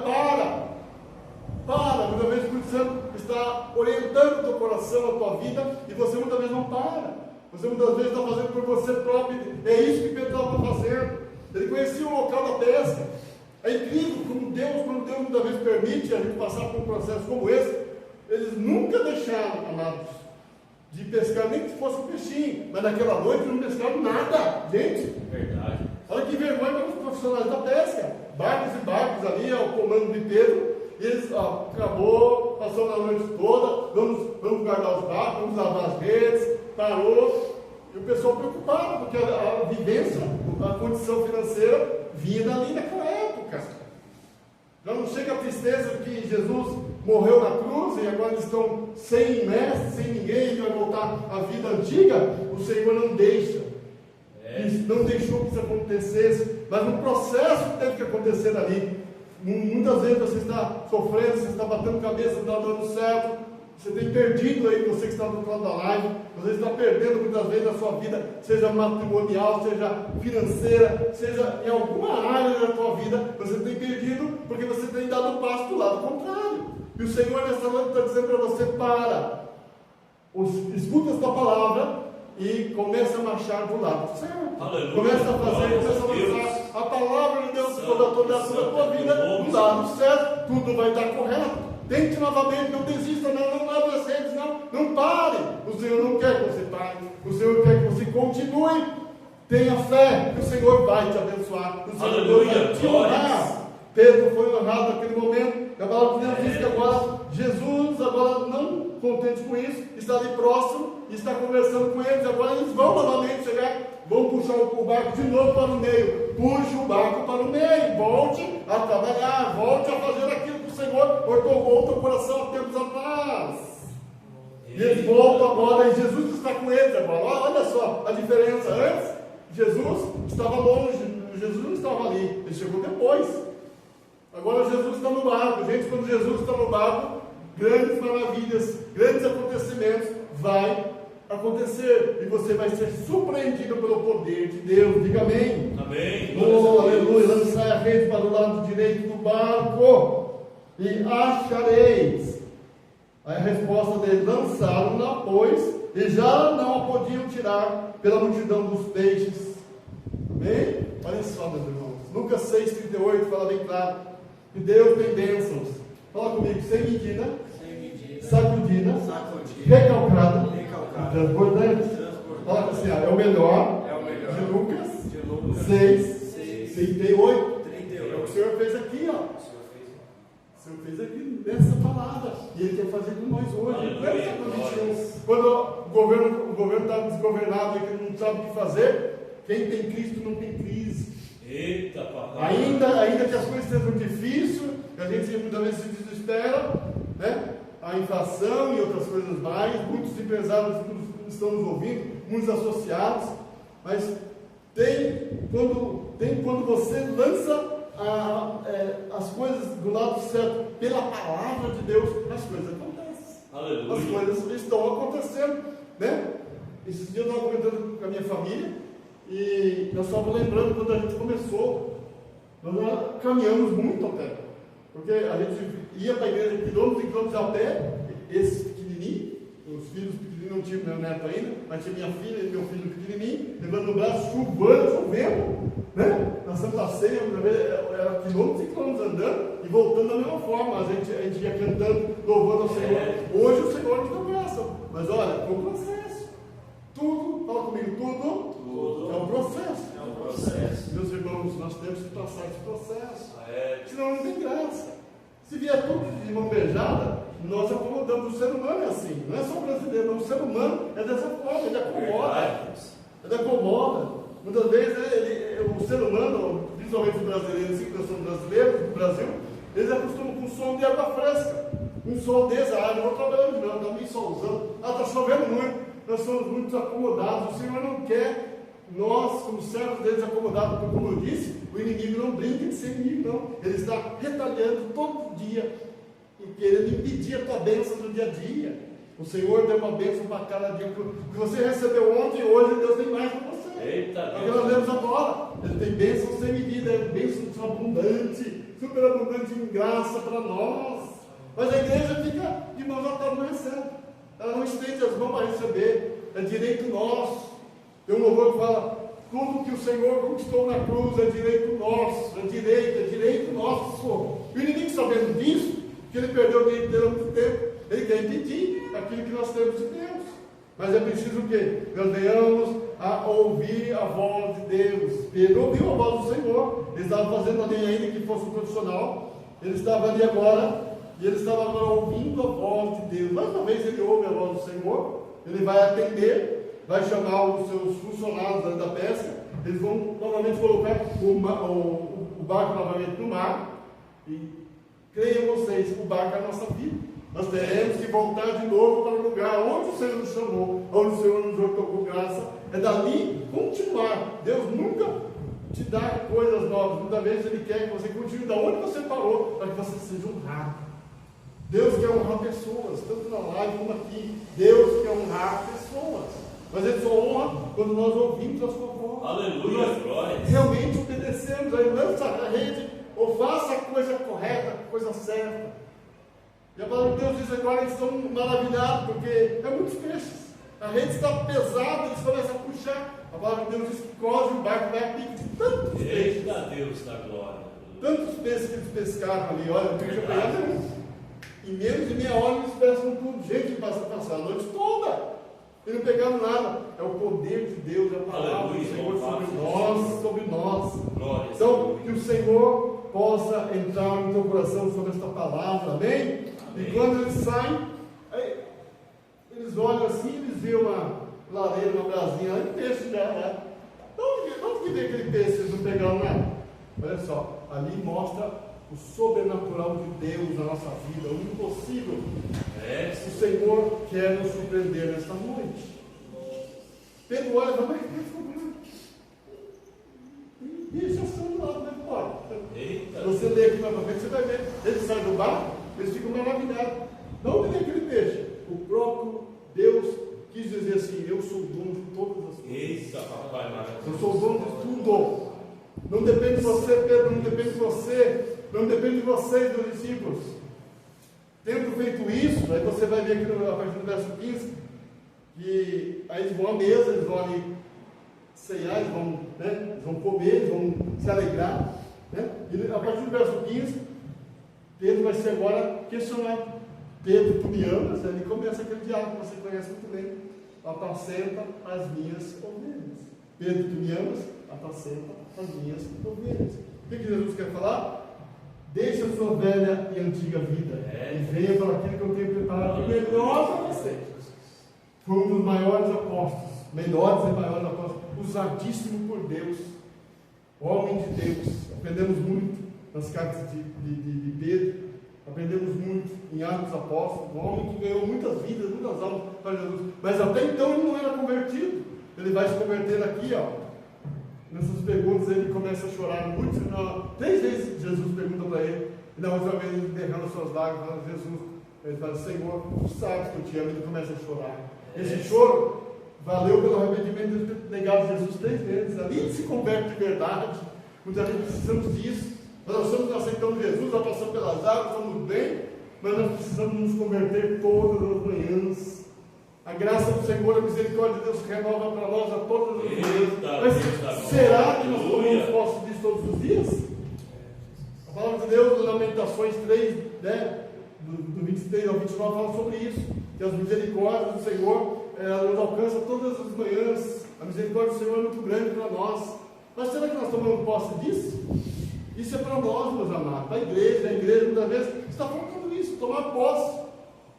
para, muitas vezes o Espírito Santo está orientando o teu coração, a tua vida, e você muitas vezes não para, você muitas vezes está fazendo por você próprio. É isso que Pedro estava fazendo. Ele conhecia o local da pesca. É incrível como Deus, quando Deus muitas vezes permite a gente passar por um processo como esse, eles nunca deixaram, amados, de pescar, nem que fosse um peixinho, mas naquela noite não pescaram nada, gente. Verdade. Olha que vergonha para os profissionais da pesca, barcos e barcos ali ao comando de Pedro, e eles, acabou, passou a noite toda, vamos guardar os barcos, vamos lavar as redes, parou, e o pessoal preocupado, porque a vivência, a condição financeira vinha dali naquela época. Já não chega a tristeza de que Jesus morreu na cruz e agora eles estão sem mestre, sem ninguém, e vai voltar à vida antiga. O Senhor não deixa. Não deixou que isso acontecesse, mas no processo que teve que acontecer ali. Muitas vezes você está sofrendo, você está batendo cabeça, não está dando certo. Você tem perdido aí, você que está do outro lado da live, você está perdendo muitas vezes a sua vida, seja matrimonial, seja financeira, seja em alguma área da tua vida, você tem perdido porque você tem dado passo do lado contrário. E o Senhor nessa noite está dizendo para você, escuta esta palavra e começa a marchar do lado certo. Aleluia. Começa a fazer, começa a lançar a palavra de Deus toda a tua vida do lado certo, tudo vai estar correto. Tente novamente, não desista, não lave as redes, não pare. O Senhor não quer que você pare, o Senhor quer que você continue. Tenha fé que o Senhor vai te abençoar, o Senhor vai te honrar. Pedro foi honrado naquele momento. A palavra de Deus diz que agora Jesus, não contente com isso, está ali próximo e está conversando com eles. Agora eles vão novamente chegar, vão puxar o barco de novo para o meio. Puxe o barco para o meio, volte a trabalhar, volte a fazer aquilo que o Senhor ortou o teu coração há tempos atrás. E eles voltam agora, e Jesus está com eles agora. Olha só a diferença. Antes, Jesus estava longe, Jesus não estava ali, ele chegou depois. Agora Jesus está no barco. Gente, quando Jesus está no barco, grandes maravilhas, grandes acontecimentos vai acontecer, e você vai ser surpreendido pelo poder de Deus. Diga amém. Amém. Oh, aleluia. Lançai a rede para o lado direito do barco e achareis. Aí a resposta deles: lançaram-na, pois, e já não a podiam tirar pela multidão dos peixes. Amém? Olha só, meus irmãos, Lucas 6,38 fala bem claro que Deus tem bênçãos. Fala comigo: sem medida, sacudida, recalcada, transbordante. Fala assim, é o melhor de Lucas 6:38. É o que o Senhor fez aqui, ó. O Senhor fez aqui nessa palavra, e Ele quer fazer com nós hoje. Quando o governo está desgovernado e que não sabe o que fazer, quem tem Cristo não tem crise. Eita, papai. Ainda que as coisas sejam difíceis, a gente muitas vezes se desespera, né? A inflação e outras coisas mais, muitos empresários estão nos ouvindo, muitos associados, mas quando você lança as coisas do lado certo, pela palavra de Deus, as coisas acontecem. Aleluia. As coisas estão acontecendo, né? Esses dias eu estava comentando com a minha família, e nós estávamos lembrando quando a gente começou, nós caminhamos muito a pé, porque a gente ia para a igreja quilômetros e quilômetros a pé, esse pequenininho, os filhos pequenininhos, não tinha meu neto ainda, mas tinha minha filha e meu filho pequenininho, levando o braço, chovendo, né? Na Santa Ceia, era quilômetros e quilômetros andando e voltando da mesma forma. A gente ia cantando, louvando ao Senhor. Hoje o Senhor nos deu graça, mas olha, é um processo. Tudo, fala comigo, tudo é um processo. Meus irmãos, nós temos que passar esse processo, senão não tem graça. Se vier tudo de mão beijada, nós acomodamos. O ser humano é assim, não é só o brasileiro, não. O ser humano é dessa forma, ele acomoda. Muitas vezes o ser humano, principalmente o brasileiro, assim, que nós somos brasileiros do Brasil, eles acostumam com som de água fresca. Um sol desse, não vou trabalhar hoje não, está meio solzão, está chovendo muito, nós somos muito acomodados. O Senhor não quer nós, como servos deles, acomodados, porque, como eu disse, o inimigo não brinca de ser inimigo, não. Ele está retalhando todo dia e querendo impedir a tua bênção do dia a dia. O Senhor deu uma bênção para cada dia. O que você recebeu ontem e hoje, Deus tem mais para você. Eita, é o que nós lemos agora. Ele tem bênção sem medida, é bênção abundante, super abundante em graça para nós. Mas a igreja fica de mãos atadas, não recebe. Ela não estende as mãos para receber. É direito nosso. Tem um louvor que fala: tudo que o Senhor conquistou na cruz é direito nosso. É direito nosso. O inimigo, sabendo disso, que ele perdeu o direito dele há muito tempo, ele quer impedir aquilo que nós temos de Deus. Mas é preciso o quê? Nós venhamos a ouvir a voz de Deus. Pedro ouviu a voz do Senhor. Ele estava fazendo ali, ainda que fosse um profissional. Ele estava ali agora. E ele estava agora ouvindo a voz de Deus. Mais uma vez ele ouve a voz do Senhor, ele vai atender, vai chamar os seus funcionários da pesca, eles vão novamente colocar o barco novamente no mar, e creiam vocês, o barco é a nossa vida. Nós teremos que voltar de novo para o lugar onde o Senhor nos chamou, onde o Senhor nos jogou com graça, é dali continuar. Deus nunca te dá coisas novas, muitas vezes Ele quer que você continue da onde você parou, para que você seja honrado. Deus quer honrar pessoas, tanto na live como aqui. Deus quer honrar pessoas. Mas Ele só honra quando nós ouvimos a sua voz. Aleluia, glória. Realmente obedecemos. Aí lança a rede, ou faça a coisa correta, a coisa certa. E a palavra de Deus diz agora, eles estão maravilhados, porque é muitos peixes. A rede está pesada, eles começam a puxar. A palavra de Deus diz que corre o barco vai a pique de tantos peixes. Eita Deus da glória. Tantos peixes que eles pescaram ali. Olha, o que eu peguei. Em menos de meia hora eles pescam tudo. Gente, passar a noite toda e não pegaram nada. É o poder de Deus, é a palavra do Senhor sobre nós. Glória. Então, que o Senhor possa entrar no teu coração sobre esta palavra, amém? Amém. E quando eles saem, eles olham assim, eles veem uma lareira, uma brasinha, aí peixe já, né? Onde que vem aquele peixe? Eles não pegaram nada. Olha só, ali mostra o sobrenatural de Deus na nossa vida, o impossível. O Senhor quer nos surpreender nesta noite. Pedro olha e fala: deixa assim do lado, né? Pode. Você lê aqui mais pra frente, você vai ver. Eles saem do barco, eles ficam maravilhados. De onde vem aquele peixe? O próprio Deus quis dizer assim: eu sou o dono de todas as coisas. Eita, papai, maravilhoso. Eu sou o dono de tudo. Não depende de você, Pedro, não depende de você. Não depende de vocês, meus discípulos. Tendo feito isso, aí você vai ver aqui a partir do verso 15, que aí eles vão à mesa, eles vão ali ceiar, eles vão comer, eles vão se alegrar. Né? E a partir do verso 15, Pedro vai ser agora questionado. Pedro, tu me amas? Aí ele começa aquele diálogo que você conhece muito bem. Apacenta as minhas ovelhas. Pedro, tu me amas? Apacenta as minhas ovelhas. O que Jesus quer falar? Deixa a sua velha e antiga vida e venha para aquilo que eu tenho preparado melhor para você. Foi um dos maiores apóstolos, melhores e maiores apóstolos, usadíssimo por Deus, homem de Deus. Aprendemos muito nas cartas de Pedro, aprendemos muito em Atos Apóstolos, um homem que ganhou muitas vidas, muitas almas para Jesus, mas até então ele não era convertido. Ele vai se converter aqui, ó. Nessas perguntas ele começa a chorar muito. 3 vezes Jesus pergunta para ele, e na outra vez ele derrama suas lágrimas, fala: Jesus, ele fala: Senhor, tu sabes que eu te amo. Ele começa a chorar. Esse choro valeu pelo arrependimento de ter negado Jesus 3 vezes. Ali ele se converte de verdade. Muitas vezes precisamos disso. Nós estamos aceitando Jesus, nós passamos pelas águas, estamos bem, mas nós precisamos nos converter todas as manhãs. A graça do Senhor, a misericórdia de Deus se renova para nós a todas as manhãs. Mas será que nós tomamos posse disso todos os dias? A palavra de Deus, Lamentações 3, né, do 23 ao 29, fala sobre isso. Que as misericórdias do Senhor nos alcançam todas as manhãs. A misericórdia do Senhor é muito grande para nós. Mas será que nós tomamos posse disso? Isso é para nós, meus amados. Para a igreja muitas vezes está faltando isso, tomar posse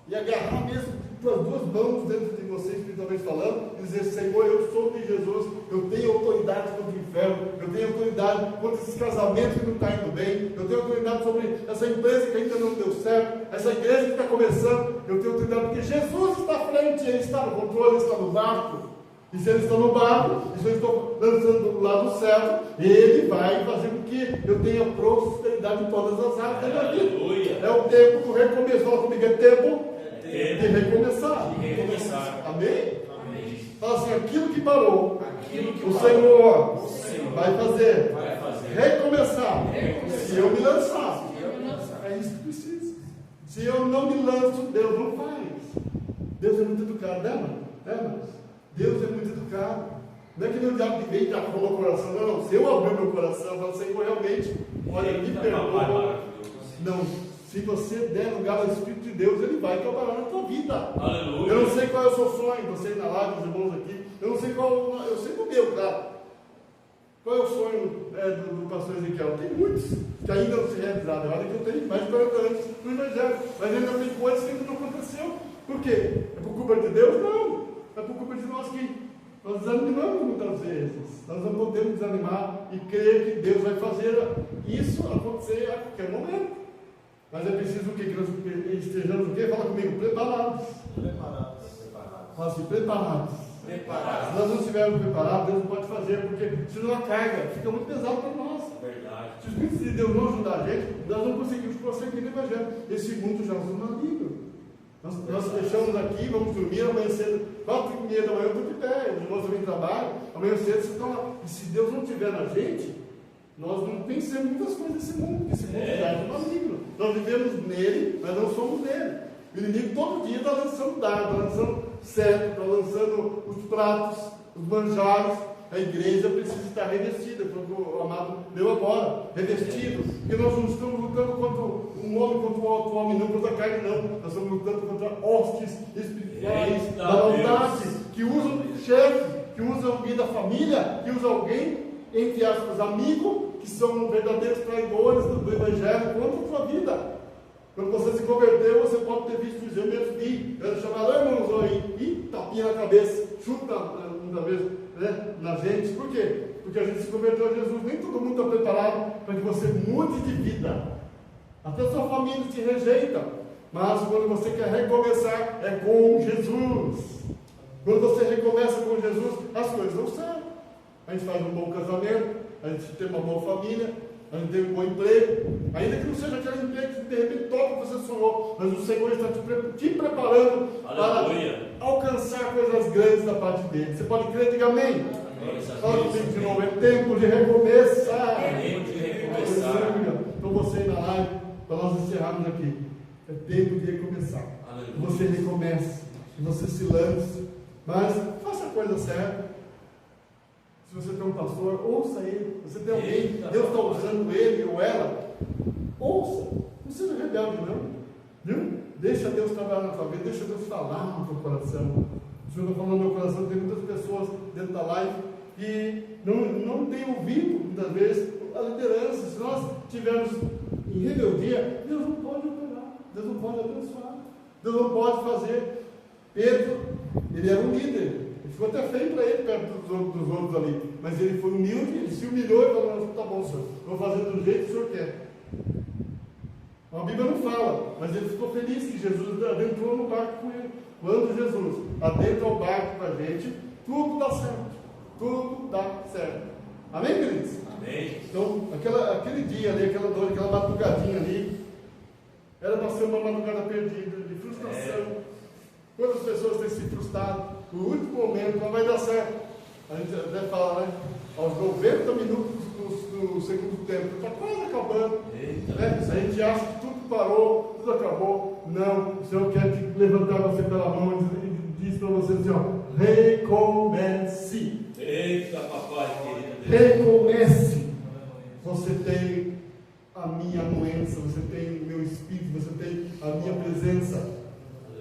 e agarrar mesmo as duas mãos dentro de você, espiritualmente falando, e dizer: Senhor, eu sou de Jesus, eu tenho autoridade contra o inferno, eu tenho autoridade contra esses casamentos que não estão indo bem, eu tenho autoridade sobre essa empresa que ainda não deu certo, essa igreja que está começando, eu tenho autoridade porque Jesus está à frente, Ele está no controle, Ele está no barco. E se Ele está no barco, e se eu estou lançando do lado certo, Ele vai fazer com que eu tenha prosperidade em todas as áreas da minha vida. Aleluia. É o tempo do recomeço. Fala comigo, é tempo Tempo de recomeçar. de recomeçar. Amém? Amém. Fala assim: aquilo que parou, Aquilo que o parou, Senhor o Senhor vai fazer. vai fazer. Recomeçar. Recomeçar. Se eu me lançar. Se eu me lançar. É isso que precisa. Se eu não me lanço, Deus não faz. Deus é muito educado, né, mano? Mas Deus é muito educado. Não é que nem o diabo que vem e já falou o coração. Não. Se eu abrir meu coração, eu falo: Senhor, realmente, olha, me Eita, perdoa. papai maravilhoso. Não. Se você der lugar ao Espírito de Deus, Ele vai trabalhar na tua vida. Aleluia. Eu não sei qual é o seu sonho, você na live, os irmãos aqui. Eu não sei qual, eu sei do meu, claro. Qual é o sonho do pastor Ezequiel? Tem muitos que ainda não se realizaram. Olha que eu tenho mais de 40 anos no Evangelho, mas ainda tem coisas que ainda não aconteceu. Por quê? É por culpa de Deus? Não. É por culpa de nós que nós desanimamos muitas vezes. Nós não podemos desanimar e crer que Deus vai fazer isso acontecer a qualquer momento. Mas é preciso que nós estejamos o quê? Fala comigo: preparados. Preparados. Fala assim: preparados. Preparados. Se nós não estivermos preparados, Deus não pode fazer, porque senão a carga fica muito pesada para nós. Verdade. Se os Espíritos de Deus não ajudar a gente, nós não conseguimos prosseguir no Evangelho. Esse mundo já nos maligno. Nós fechamos aqui, vamos dormir, amanhã cedo, 4h30 da manhã, eu estou de pé, os irmãos também trabalham, amanhã cedo vocês estão lá. E se Deus não estiver na gente, nós não pensamos muitas coisas desse mundo, esse mundo já é maligno. Nós vivemos nele, mas não somos dele. O inimigo todo dia está lançando dardo, está lançando certo, está lançando os pratos, os manjares. A igreja precisa estar revestida, como o amado deu agora, revestido, porque nós não estamos lutando contra um homem, contra o outro homem, não contra a carne, não. Nós estamos lutando contra hostes espirituais Eita, da maldade, que usam chefe, que usam alguém da família, que usam alguém, entre aspas, amigo, que são verdadeiros traidores do Evangelho contra a sua vida. Quando você se converteu, você pode ter visto isso. Eu mesmo vi, eu chamava: irmãos, aí, e tapinha na cabeça, chuta muitas vezes, né, na gente. Por quê? Porque a gente se converteu a Jesus. Nem todo mundo está preparado para que você mude de vida. Até sua família te rejeita. Mas quando você quer recomeçar, é com Jesus. Quando você recomeça com Jesus, as coisas dão certo. A gente faz um bom casamento, a gente tem uma boa família, a gente tem um bom emprego, ainda que não seja aquele emprego que de repente todo você sonhou, mas o Senhor está te preparando. Aleluia. Para alcançar coisas grandes da parte dele. Você pode crer? Diga amém. Fala comigo de novo: é tempo de recomeçar. É tempo de recomeçar. Então você aí na live, para nós encerrarmos aqui, é tempo de recomeçar. Aleluia. Que você recomece, que você se lance, mas faça a coisa certa. Se você tem um pastor, ouça ele. Você tem alguém, Deus está usando ele ou ela, ouça. Não seja rebelde, não. Viu? Deixa Deus trabalhar na tua vida, deixa Deus falar no teu coração. O Senhor está falando no meu coração. Tem muitas pessoas dentro da live que não têm ouvido, muitas vezes, a liderança. Se nós estivermos em rebeldia, Deus não pode operar, Deus não pode abençoar, Deus não pode fazer. Pedro, ele era um líder. Ficou até feio para ele perto dos outros ali. Mas ele foi humilde, ele se humilhou e falou: tá bom, Senhor, vou fazer do jeito que o Senhor quer. A Bíblia não fala, mas ele ficou feliz que Jesus adentrou no barco com ele. Quando Jesus adentra o barco com a gente, tudo dá certo. Tudo dá certo. Amém, queridos? Amém. Então, aquele dia ali, aquela dor, aquela madrugadinha ali, era para ser uma madrugada perdida, de frustração. Quantas pessoas têm se frustrado? No último momento, não vai dar certo. A gente até fala, né? Aos 90 minutos do segundo tempo, está quase acabando. Né? A gente acha que tudo parou, tudo acabou. Não, o Senhor quer te levantar você pela mão e diz para você assim: ó, recomece. Eita, papai querido. Recomece. Você tem a minha anuência, você tem o meu espírito, você tem a minha presença.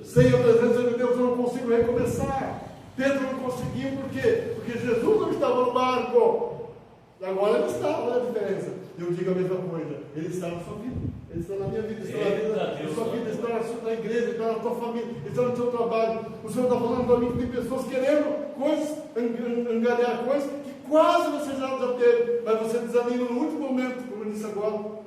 Sem a presença de Deus eu não consigo recomeçar. Pedro não conseguiu, por quê? Porque Jesus não estava no barco. E agora ele está, olha a diferença. eu digo a mesma coisa. Ele está na sua vida, Ele está na minha vida, Ele está na vida da sua vida, Ele está na igreja, Ele está na tua família, Ele está no teu trabalho. O Senhor está falando para mim que tem pessoas querendo coisas, angariar coisas que quase você já teve, mas você desanima no último momento, como eu disse agora.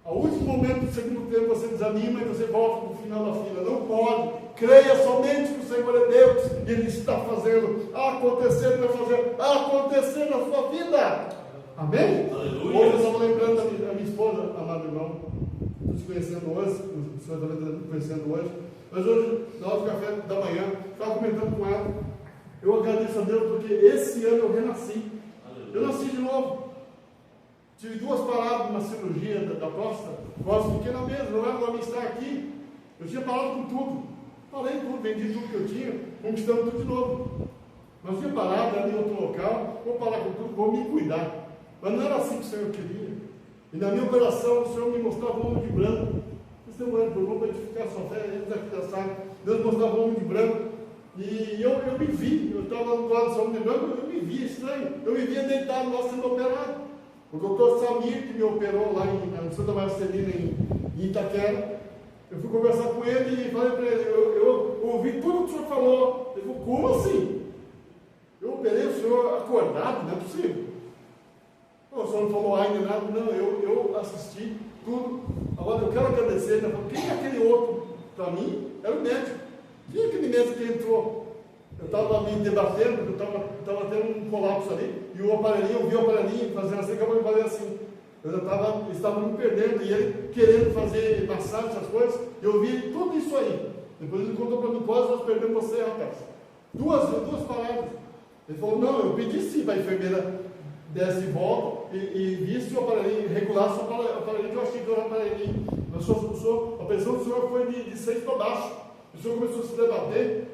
Ao último momento do segundo tempo você desanima e você volta para o final da fila. Não pode. Creia somente que o Senhor é Deus e Ele está fazendo acontecer, Ele vai fazer acontecer na sua vida. Amém? Aleluia. Hoje eu estava lembrando da minha esposa, amado irmão. Estou te conhecendo hoje, o Senhor está me conhecendo hoje. Mas hoje, na hora do café da manhã, estava comentando com ela. Eu agradeço a Deus porque esse ano eu renasci. Eu nasci de novo. Tive 2 paradas numa cirurgia da próstata, pequena mesmo, não era para mim estar aqui. Eu tinha parado com tudo. Parei tudo, vendi tudo que eu tinha, conquistando tudo de novo. Mas tinha parado, era em outro local, vou parar com tudo, vou me cuidar. Mas não era assim que o Senhor queria. E na minha operação, o Senhor me mostrava um homem de branco. Isso é um ano, por para edificar sua fé, eles aqui já sabem. Deus mostrava um homem de branco. E eu me vi, eu estava do lado desse homem de branco, eu me vi estranho. Eu me via deitado lá sendo operado. O doutor Samir, que me operou lá no Santa Marcelina, em Itaquera, eu fui conversar com ele e falei para ele, eu ouvi tudo que o senhor falou. Ele falou, como assim? Eu operei o senhor acordado, não é possível. O senhor não falou ainda nada, não, eu assisti tudo. Agora eu quero agradecer, ele falou, quem é aquele outro? Para mim, era o médico. Quem é aquele médico que entrou? Eu estava me debatendo, eu estava tendo um colapso ali, e o aparelhinho, eu vi o aparelhinho fazendo assim, acabou de fazer assim. Eles estavam me perdendo, e ele querendo fazer massagem, essas coisas, eu vi tudo isso aí. Depois ele contou para mim, quase nós perdemos você, rapaz. Duas paradas. Ele falou, não, eu pedi sim para a enfermeira desse de volta, e visse o aparelhinho, regulasse o aparelhinho, que eu achei que era o aparelhinho. A pressão do senhor foi de 6 para baixo. O senhor começou a se debater,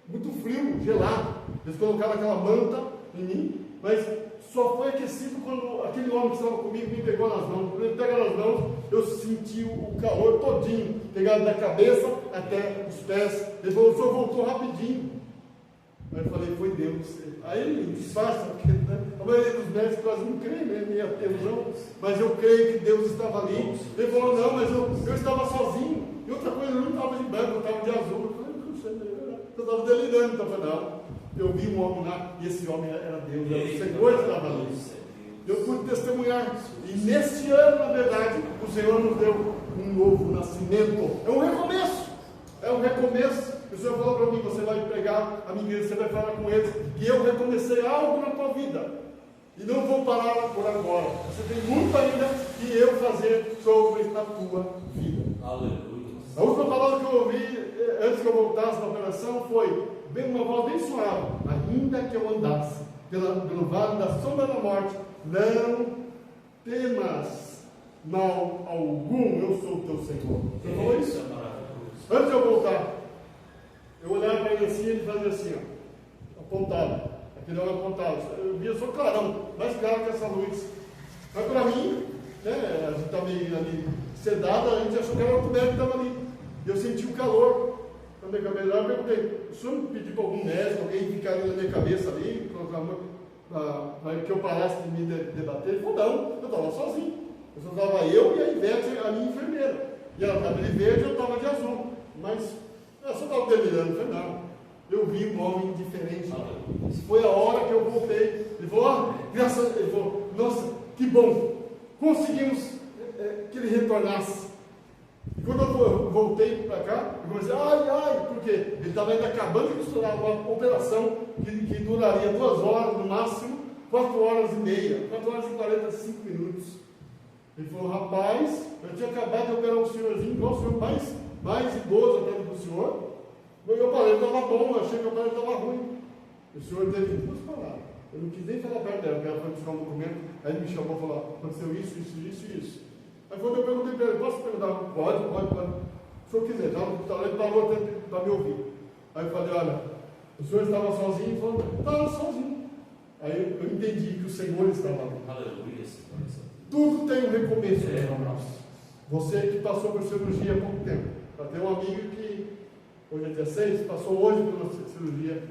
muito frio, gelado. Eles colocaram aquela manta em mim, mas só foi aquecido quando aquele homem que estava comigo me pegou nas mãos. Quando ele pega nas mãos, eu senti o calor todinho, pegado da cabeça até os pés. Ele falou, o senhor voltou rapidinho. Aí eu falei, foi Deus. Aí ele disfarça, porque a maioria dos médicos quase não creem, né? Minha atenção, mas eu creio que Deus estava ali. Ele falou, não, mas eu estava sozinho. E outra coisa, eu não estava de branco, eu estava de azul. Eu estava delirando, então eu falei, não. Eu vi um homem lá, e esse homem era Deus, era o Senhor que estava ali. Eu pude testemunhar. E nesse ano, na verdade, o Senhor nos deu um novo nascimento. É um recomeço. É um recomeço. O Senhor falou para mim, você vai pregar a minha igreja, você vai falar com eles, que eu recomecei algo na tua vida. E não vou parar por agora. Você tem muito ainda que eu fazer sobre a tua vida. Aleluia. A última palavra que eu ouvi, antes que eu voltasse na operação, foi uma voz bem suave. Ainda que eu andasse pelo vale da sombra da morte, não temas mal algum, eu sou o teu Senhor. Você falou isso? Antes de eu voltar, eu olhava para ele assim, ele fazia assim, ó, apontado. Aquele homem apontado. Eu via só clarão, mais claro que essa luz. Mas para mim, né, a gente estava meio ali sedado, a gente achou que era outro médico que estava ali. E eu senti o calor na minha cabeça. Eu perguntei, o senhor me pediu para algum médico, alguém ficar ali na minha cabeça ali, para que eu parasse de me debater? Ele falou, não, eu estava sozinho. Eu só estava eu e a Ivete, a minha enfermeira. E ela estava de verde, eu estava de azul. Mas eu só estava delirando. Eu falei, não. Eu vi um homem diferente. Foi a hora que eu voltei. Ele falou, graças a Deus. Ele falou, nossa, que bom. Conseguimos que ele retornasse. E quando eu voltei para cá, eu comecei, porque ele estava ainda acabando de costurar uma operação que duraria 2 horas, no máximo 4 horas e meia, 4 horas e 45 minutos. Ele falou, rapaz, eu tinha acabado de operar um senhorzinho, igual o senhor mais idoso até do senhor. Meu aparelho estava bom, eu achei que o aparelho estava ruim. O senhor teve 2 palavras. Eu não quis nem falar perto dela, porque ela foi buscar um documento, aí ele me chamou e falou, aconteceu isso. Aí quando eu perguntei para ele, posso perguntar? Pode. Se eu quiser, ele parou até para me ouvir. Aí eu falei, olha, o senhor estava sozinho? Ele falou, estava sozinho. Aí eu entendi que o Senhor estava ali. Aleluia. Tudo tem um recomeço, meus irmãos. Você que passou por cirurgia há pouco tempo. Eu tenho um amigo que, hoje é dia 6, passou hoje por uma cirurgia,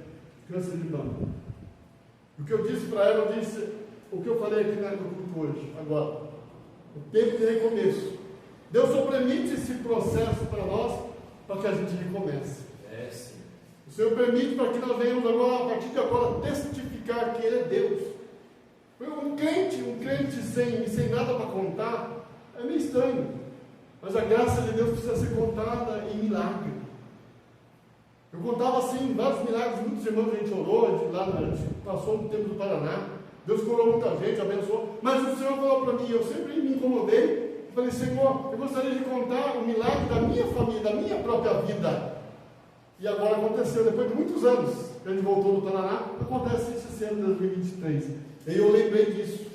câncer de mama. O que eu disse para ela, o que eu falei aqui no culto hoje, agora. o tempo de recomeço. Deus só permite esse processo para nós, para que a gente recomece. O Senhor permite para que nós venhamos agora, a partir de agora, testificar que Ele é Deus. Um crente sem nada para contar, é meio estranho. Mas a graça de Deus precisa ser contada em milagre. Eu contava assim, vários milagres, muitos irmãos a gente orou, a gente passou um tempo do Paraná, Deus curou muita gente, abençoou, mas o Senhor falou para mim, eu sempre me incomodei, falei, Senhor, eu gostaria de contar o milagre da minha família, da minha própria vida. E agora aconteceu, depois de muitos anos, que a gente voltou do Paraná, acontece esse ano de 2023. E eu lembrei disso.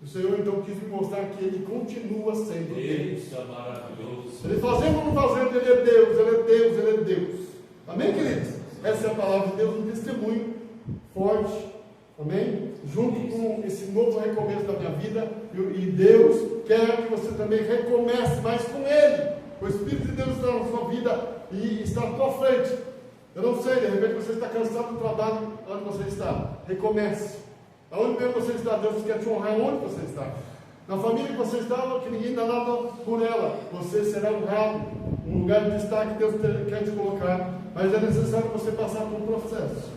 O Senhor então quis me mostrar que Ele continua sendo Deus. Isso é maravilhoso. Ele fazendo ou não fazendo, Ele é Deus, Ele é Deus, Ele é Deus. Amém, queridos? Essa é a palavra de Deus, um testemunho forte. Amém? Junto com esse novo recomeço da minha vida. E Deus quer que você também recomece, mas com Ele. O Espírito de Deus está na sua vida e está à tua frente. Eu não sei, de repente você está cansado do trabalho onde você está. Recomece. Aonde mesmo você está, Deus quer te honrar onde você está. Na família que você estava, que ninguém dá nada por ela, você será honrado. Um lugar de destaque Deus quer te colocar. Mas é necessário você passar por um processo.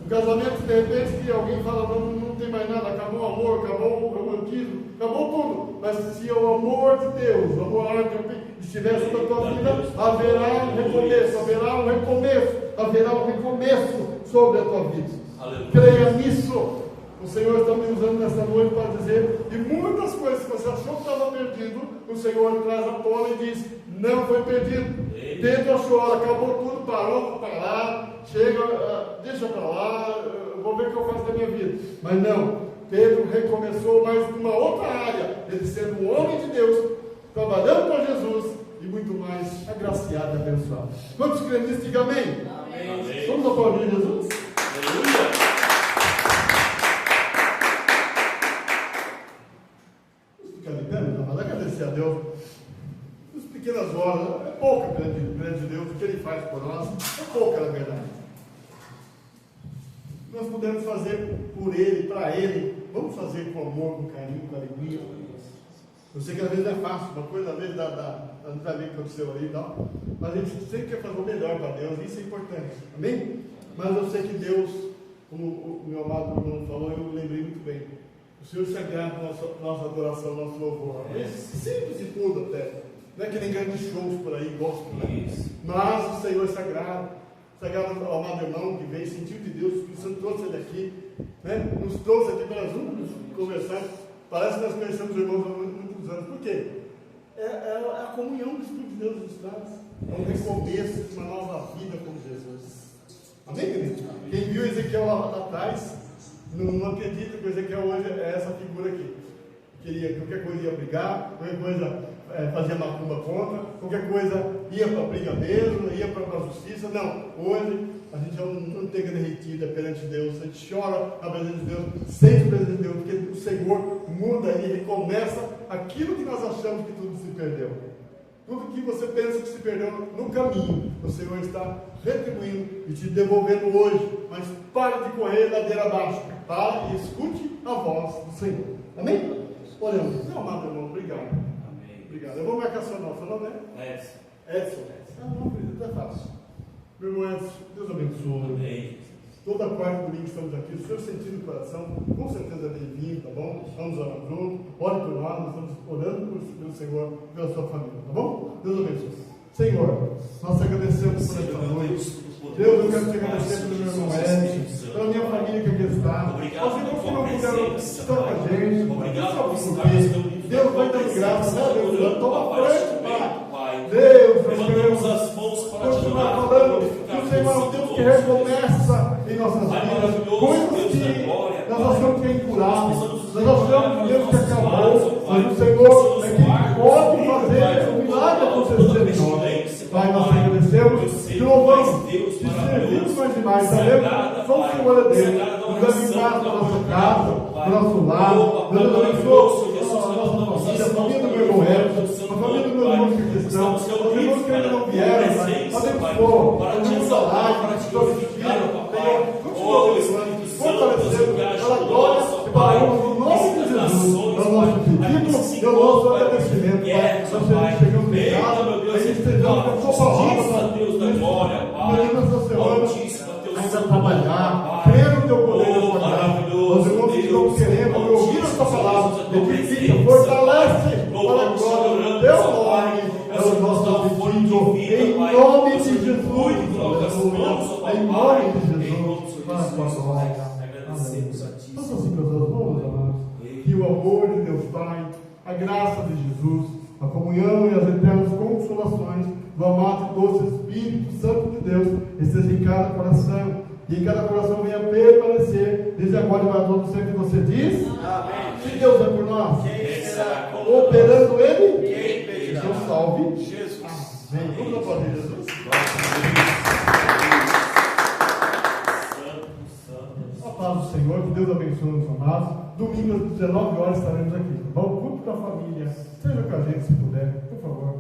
Um casamento, de repente, que alguém fala, não tem mais nada, acabou o amor, acabou o romantismo, acabou tudo. Mas se o amor de Deus, o amor ágape, estiver sobre a tua vida, haverá um recomeço, haverá um recomeço sobre a tua vida. Aleluia. Creia nisso. O Senhor está me usando nesta noite para dizer, e muitas coisas que você achou que estava perdido, o Senhor traz à tona e diz, não foi perdido. Pedro achou, acabou tudo, parou para parar, chega, deixa para lá, vou ver o que eu faço da minha vida. Mas não, Pedro recomeçou mais numa outra área, ele sendo um homem de Deus, trabalhando para Jesus, e muito mais agraciado e abençoado. Quantos creem nisso? Diga amém. Amém. Vamos aplaudir Jesus? Aleluia. Agradecer a Deus. As pequenas horas, é pouca perante de Deus, o que Ele faz por nós, é pouca na verdade. Nós podemos fazer por Ele, para Ele, vamos fazer com amor, com carinho, com alegria. Eu sei que às vezes é fácil, uma coisa às vezes a gente vai ver o que aconteceu ali e tal, mas a gente sempre quer fazer o melhor para Deus, isso é importante, amém? Mas eu sei que Deus, como o meu amado irmão falou, eu lembrei muito bem. O Senhor se agrada na nossa adoração, nosso louvor. Simples de tudo até. Não é que nem grandes shows por aí, gospel, né? Mas o Senhor se agrada. Se agrada ao amado irmão que veio, sentiu de Deus, o Espírito Santo trouxe ele aqui, né? Nos trouxe aqui para juntos conversar. Parece que nós conhecemos os irmãos há muitos anos. Por quê? É a comunhão do Espírito de Deus nos traz. É um recomeço de uma nova vida com Jesus. Amém, querido? Quem viu Ezequiel lá atrás, não acredita que o Ezequiel hoje é essa figura aqui. Queria qualquer coisa ia brigar, qualquer coisa fazia macumba contra, qualquer coisa ia para a briga mesmo, ia para a justiça. Não, hoje a gente é uma manteiga derretida perante Deus, a gente chora na presença de Deus, sente a presença de Deus, porque o Senhor muda e recomeça aquilo que nós achamos que tudo se perdeu. Tudo que você pensa que se perdeu no caminho, o Senhor está retribuindo e te devolvendo hoje. Mas pare de correr ladeira abaixo. Pare e escute a voz do Senhor. Amém? Oramos. Meu amado irmão, obrigado. Amém. Obrigado. Eu vou marcar seu nome. Seu nome é? Edson. Não, querido, é fácil. Meu irmão Edson, Deus abençoe. Amém. Toda quarta e domingo estamos aqui. O Senhor sentiu no coração, com certeza é bem-vindo, tá bom? Vamos orar juntos. Ore por nós, nós estamos orando pelo Senhor, pela sua família, tá bom? Deus abençoe. Senhor, nós agradecemos por esta noite. Deus, eu quero te agradecer pelo meu irmão Edson, pela minha família que aqui está. Aos irmãos que não puderam estar com a gente. Obrigado por estar. Deus vai dando graça, né, Deus? Toma frente, Pai. Deus, nós queremos as mãos para continuar falando que o Senhor é um Deus que recomeça em nossas vidas. Coisas que nós achamos que é incurável, nós achamos que Deus que acabou, mas o Senhor é quem pode fazer o milagre acontecer em nós. Pai, nós agradecemos, te louvamos, te servimos mais demais, sabemos, só o Senhor é Deus, nos dando paz na nossa casa, no nosso lar, Deus abençoe a nossa família, a família do meu irmão Edson, a família do meu irmão que cristão, os irmãos que ainda não vieram, abençoa, abençoa a live, sobre os filhos, continua abençoando, fortalecendo, pela glória e para a honra do nome de Jesus, é o nosso pedido, é o nosso nós Pai. chegamos em Venha, casa, meu Deus, a gente estejamos com a sua palavra, justiça, Deus da glória, Pai. nessa semana, Altíssimo, Deus ainda Santo, trabalhar, Pai. crer no teu poder e na Oh, tua graça. maravilhoso, Nós irmãos que estão Deus, querendo ouvir a tua palavra, a tua edifica, presença, fortalece para a louvamos, glória do oramos, teu ó nome. Pai. É o nosso pedido, em Pai. nome de Senhor, Jesus. cuide, coloca as mãos, ó Em Pai. nome de Em Jesus. nome de Para a tua Jesus, glória. agradecemos a Ti, Faça assim com as tuas mãos, amados. Que o amor de Deus Pai, a graça de Jesus, a comunhão e as eternas consolações do amado e doce Espírito Santo de Deus esteja em cada coração. E em cada coração venha permanecer desde agora e para todo sempre. Você diz? Amém. Se Deus é por nós, Quem será contra nós? operando Ele, Quem impedirá? Deus salve. Jesus. Amém. Vamos aplaudir Jesus. A paz do Senhor, que Deus abençoe os amados. Domingo às 19 horas estaremos aqui. Vamos culto da família. Seja com a gente se puder, por favor.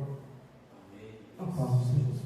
A paz do Senhor.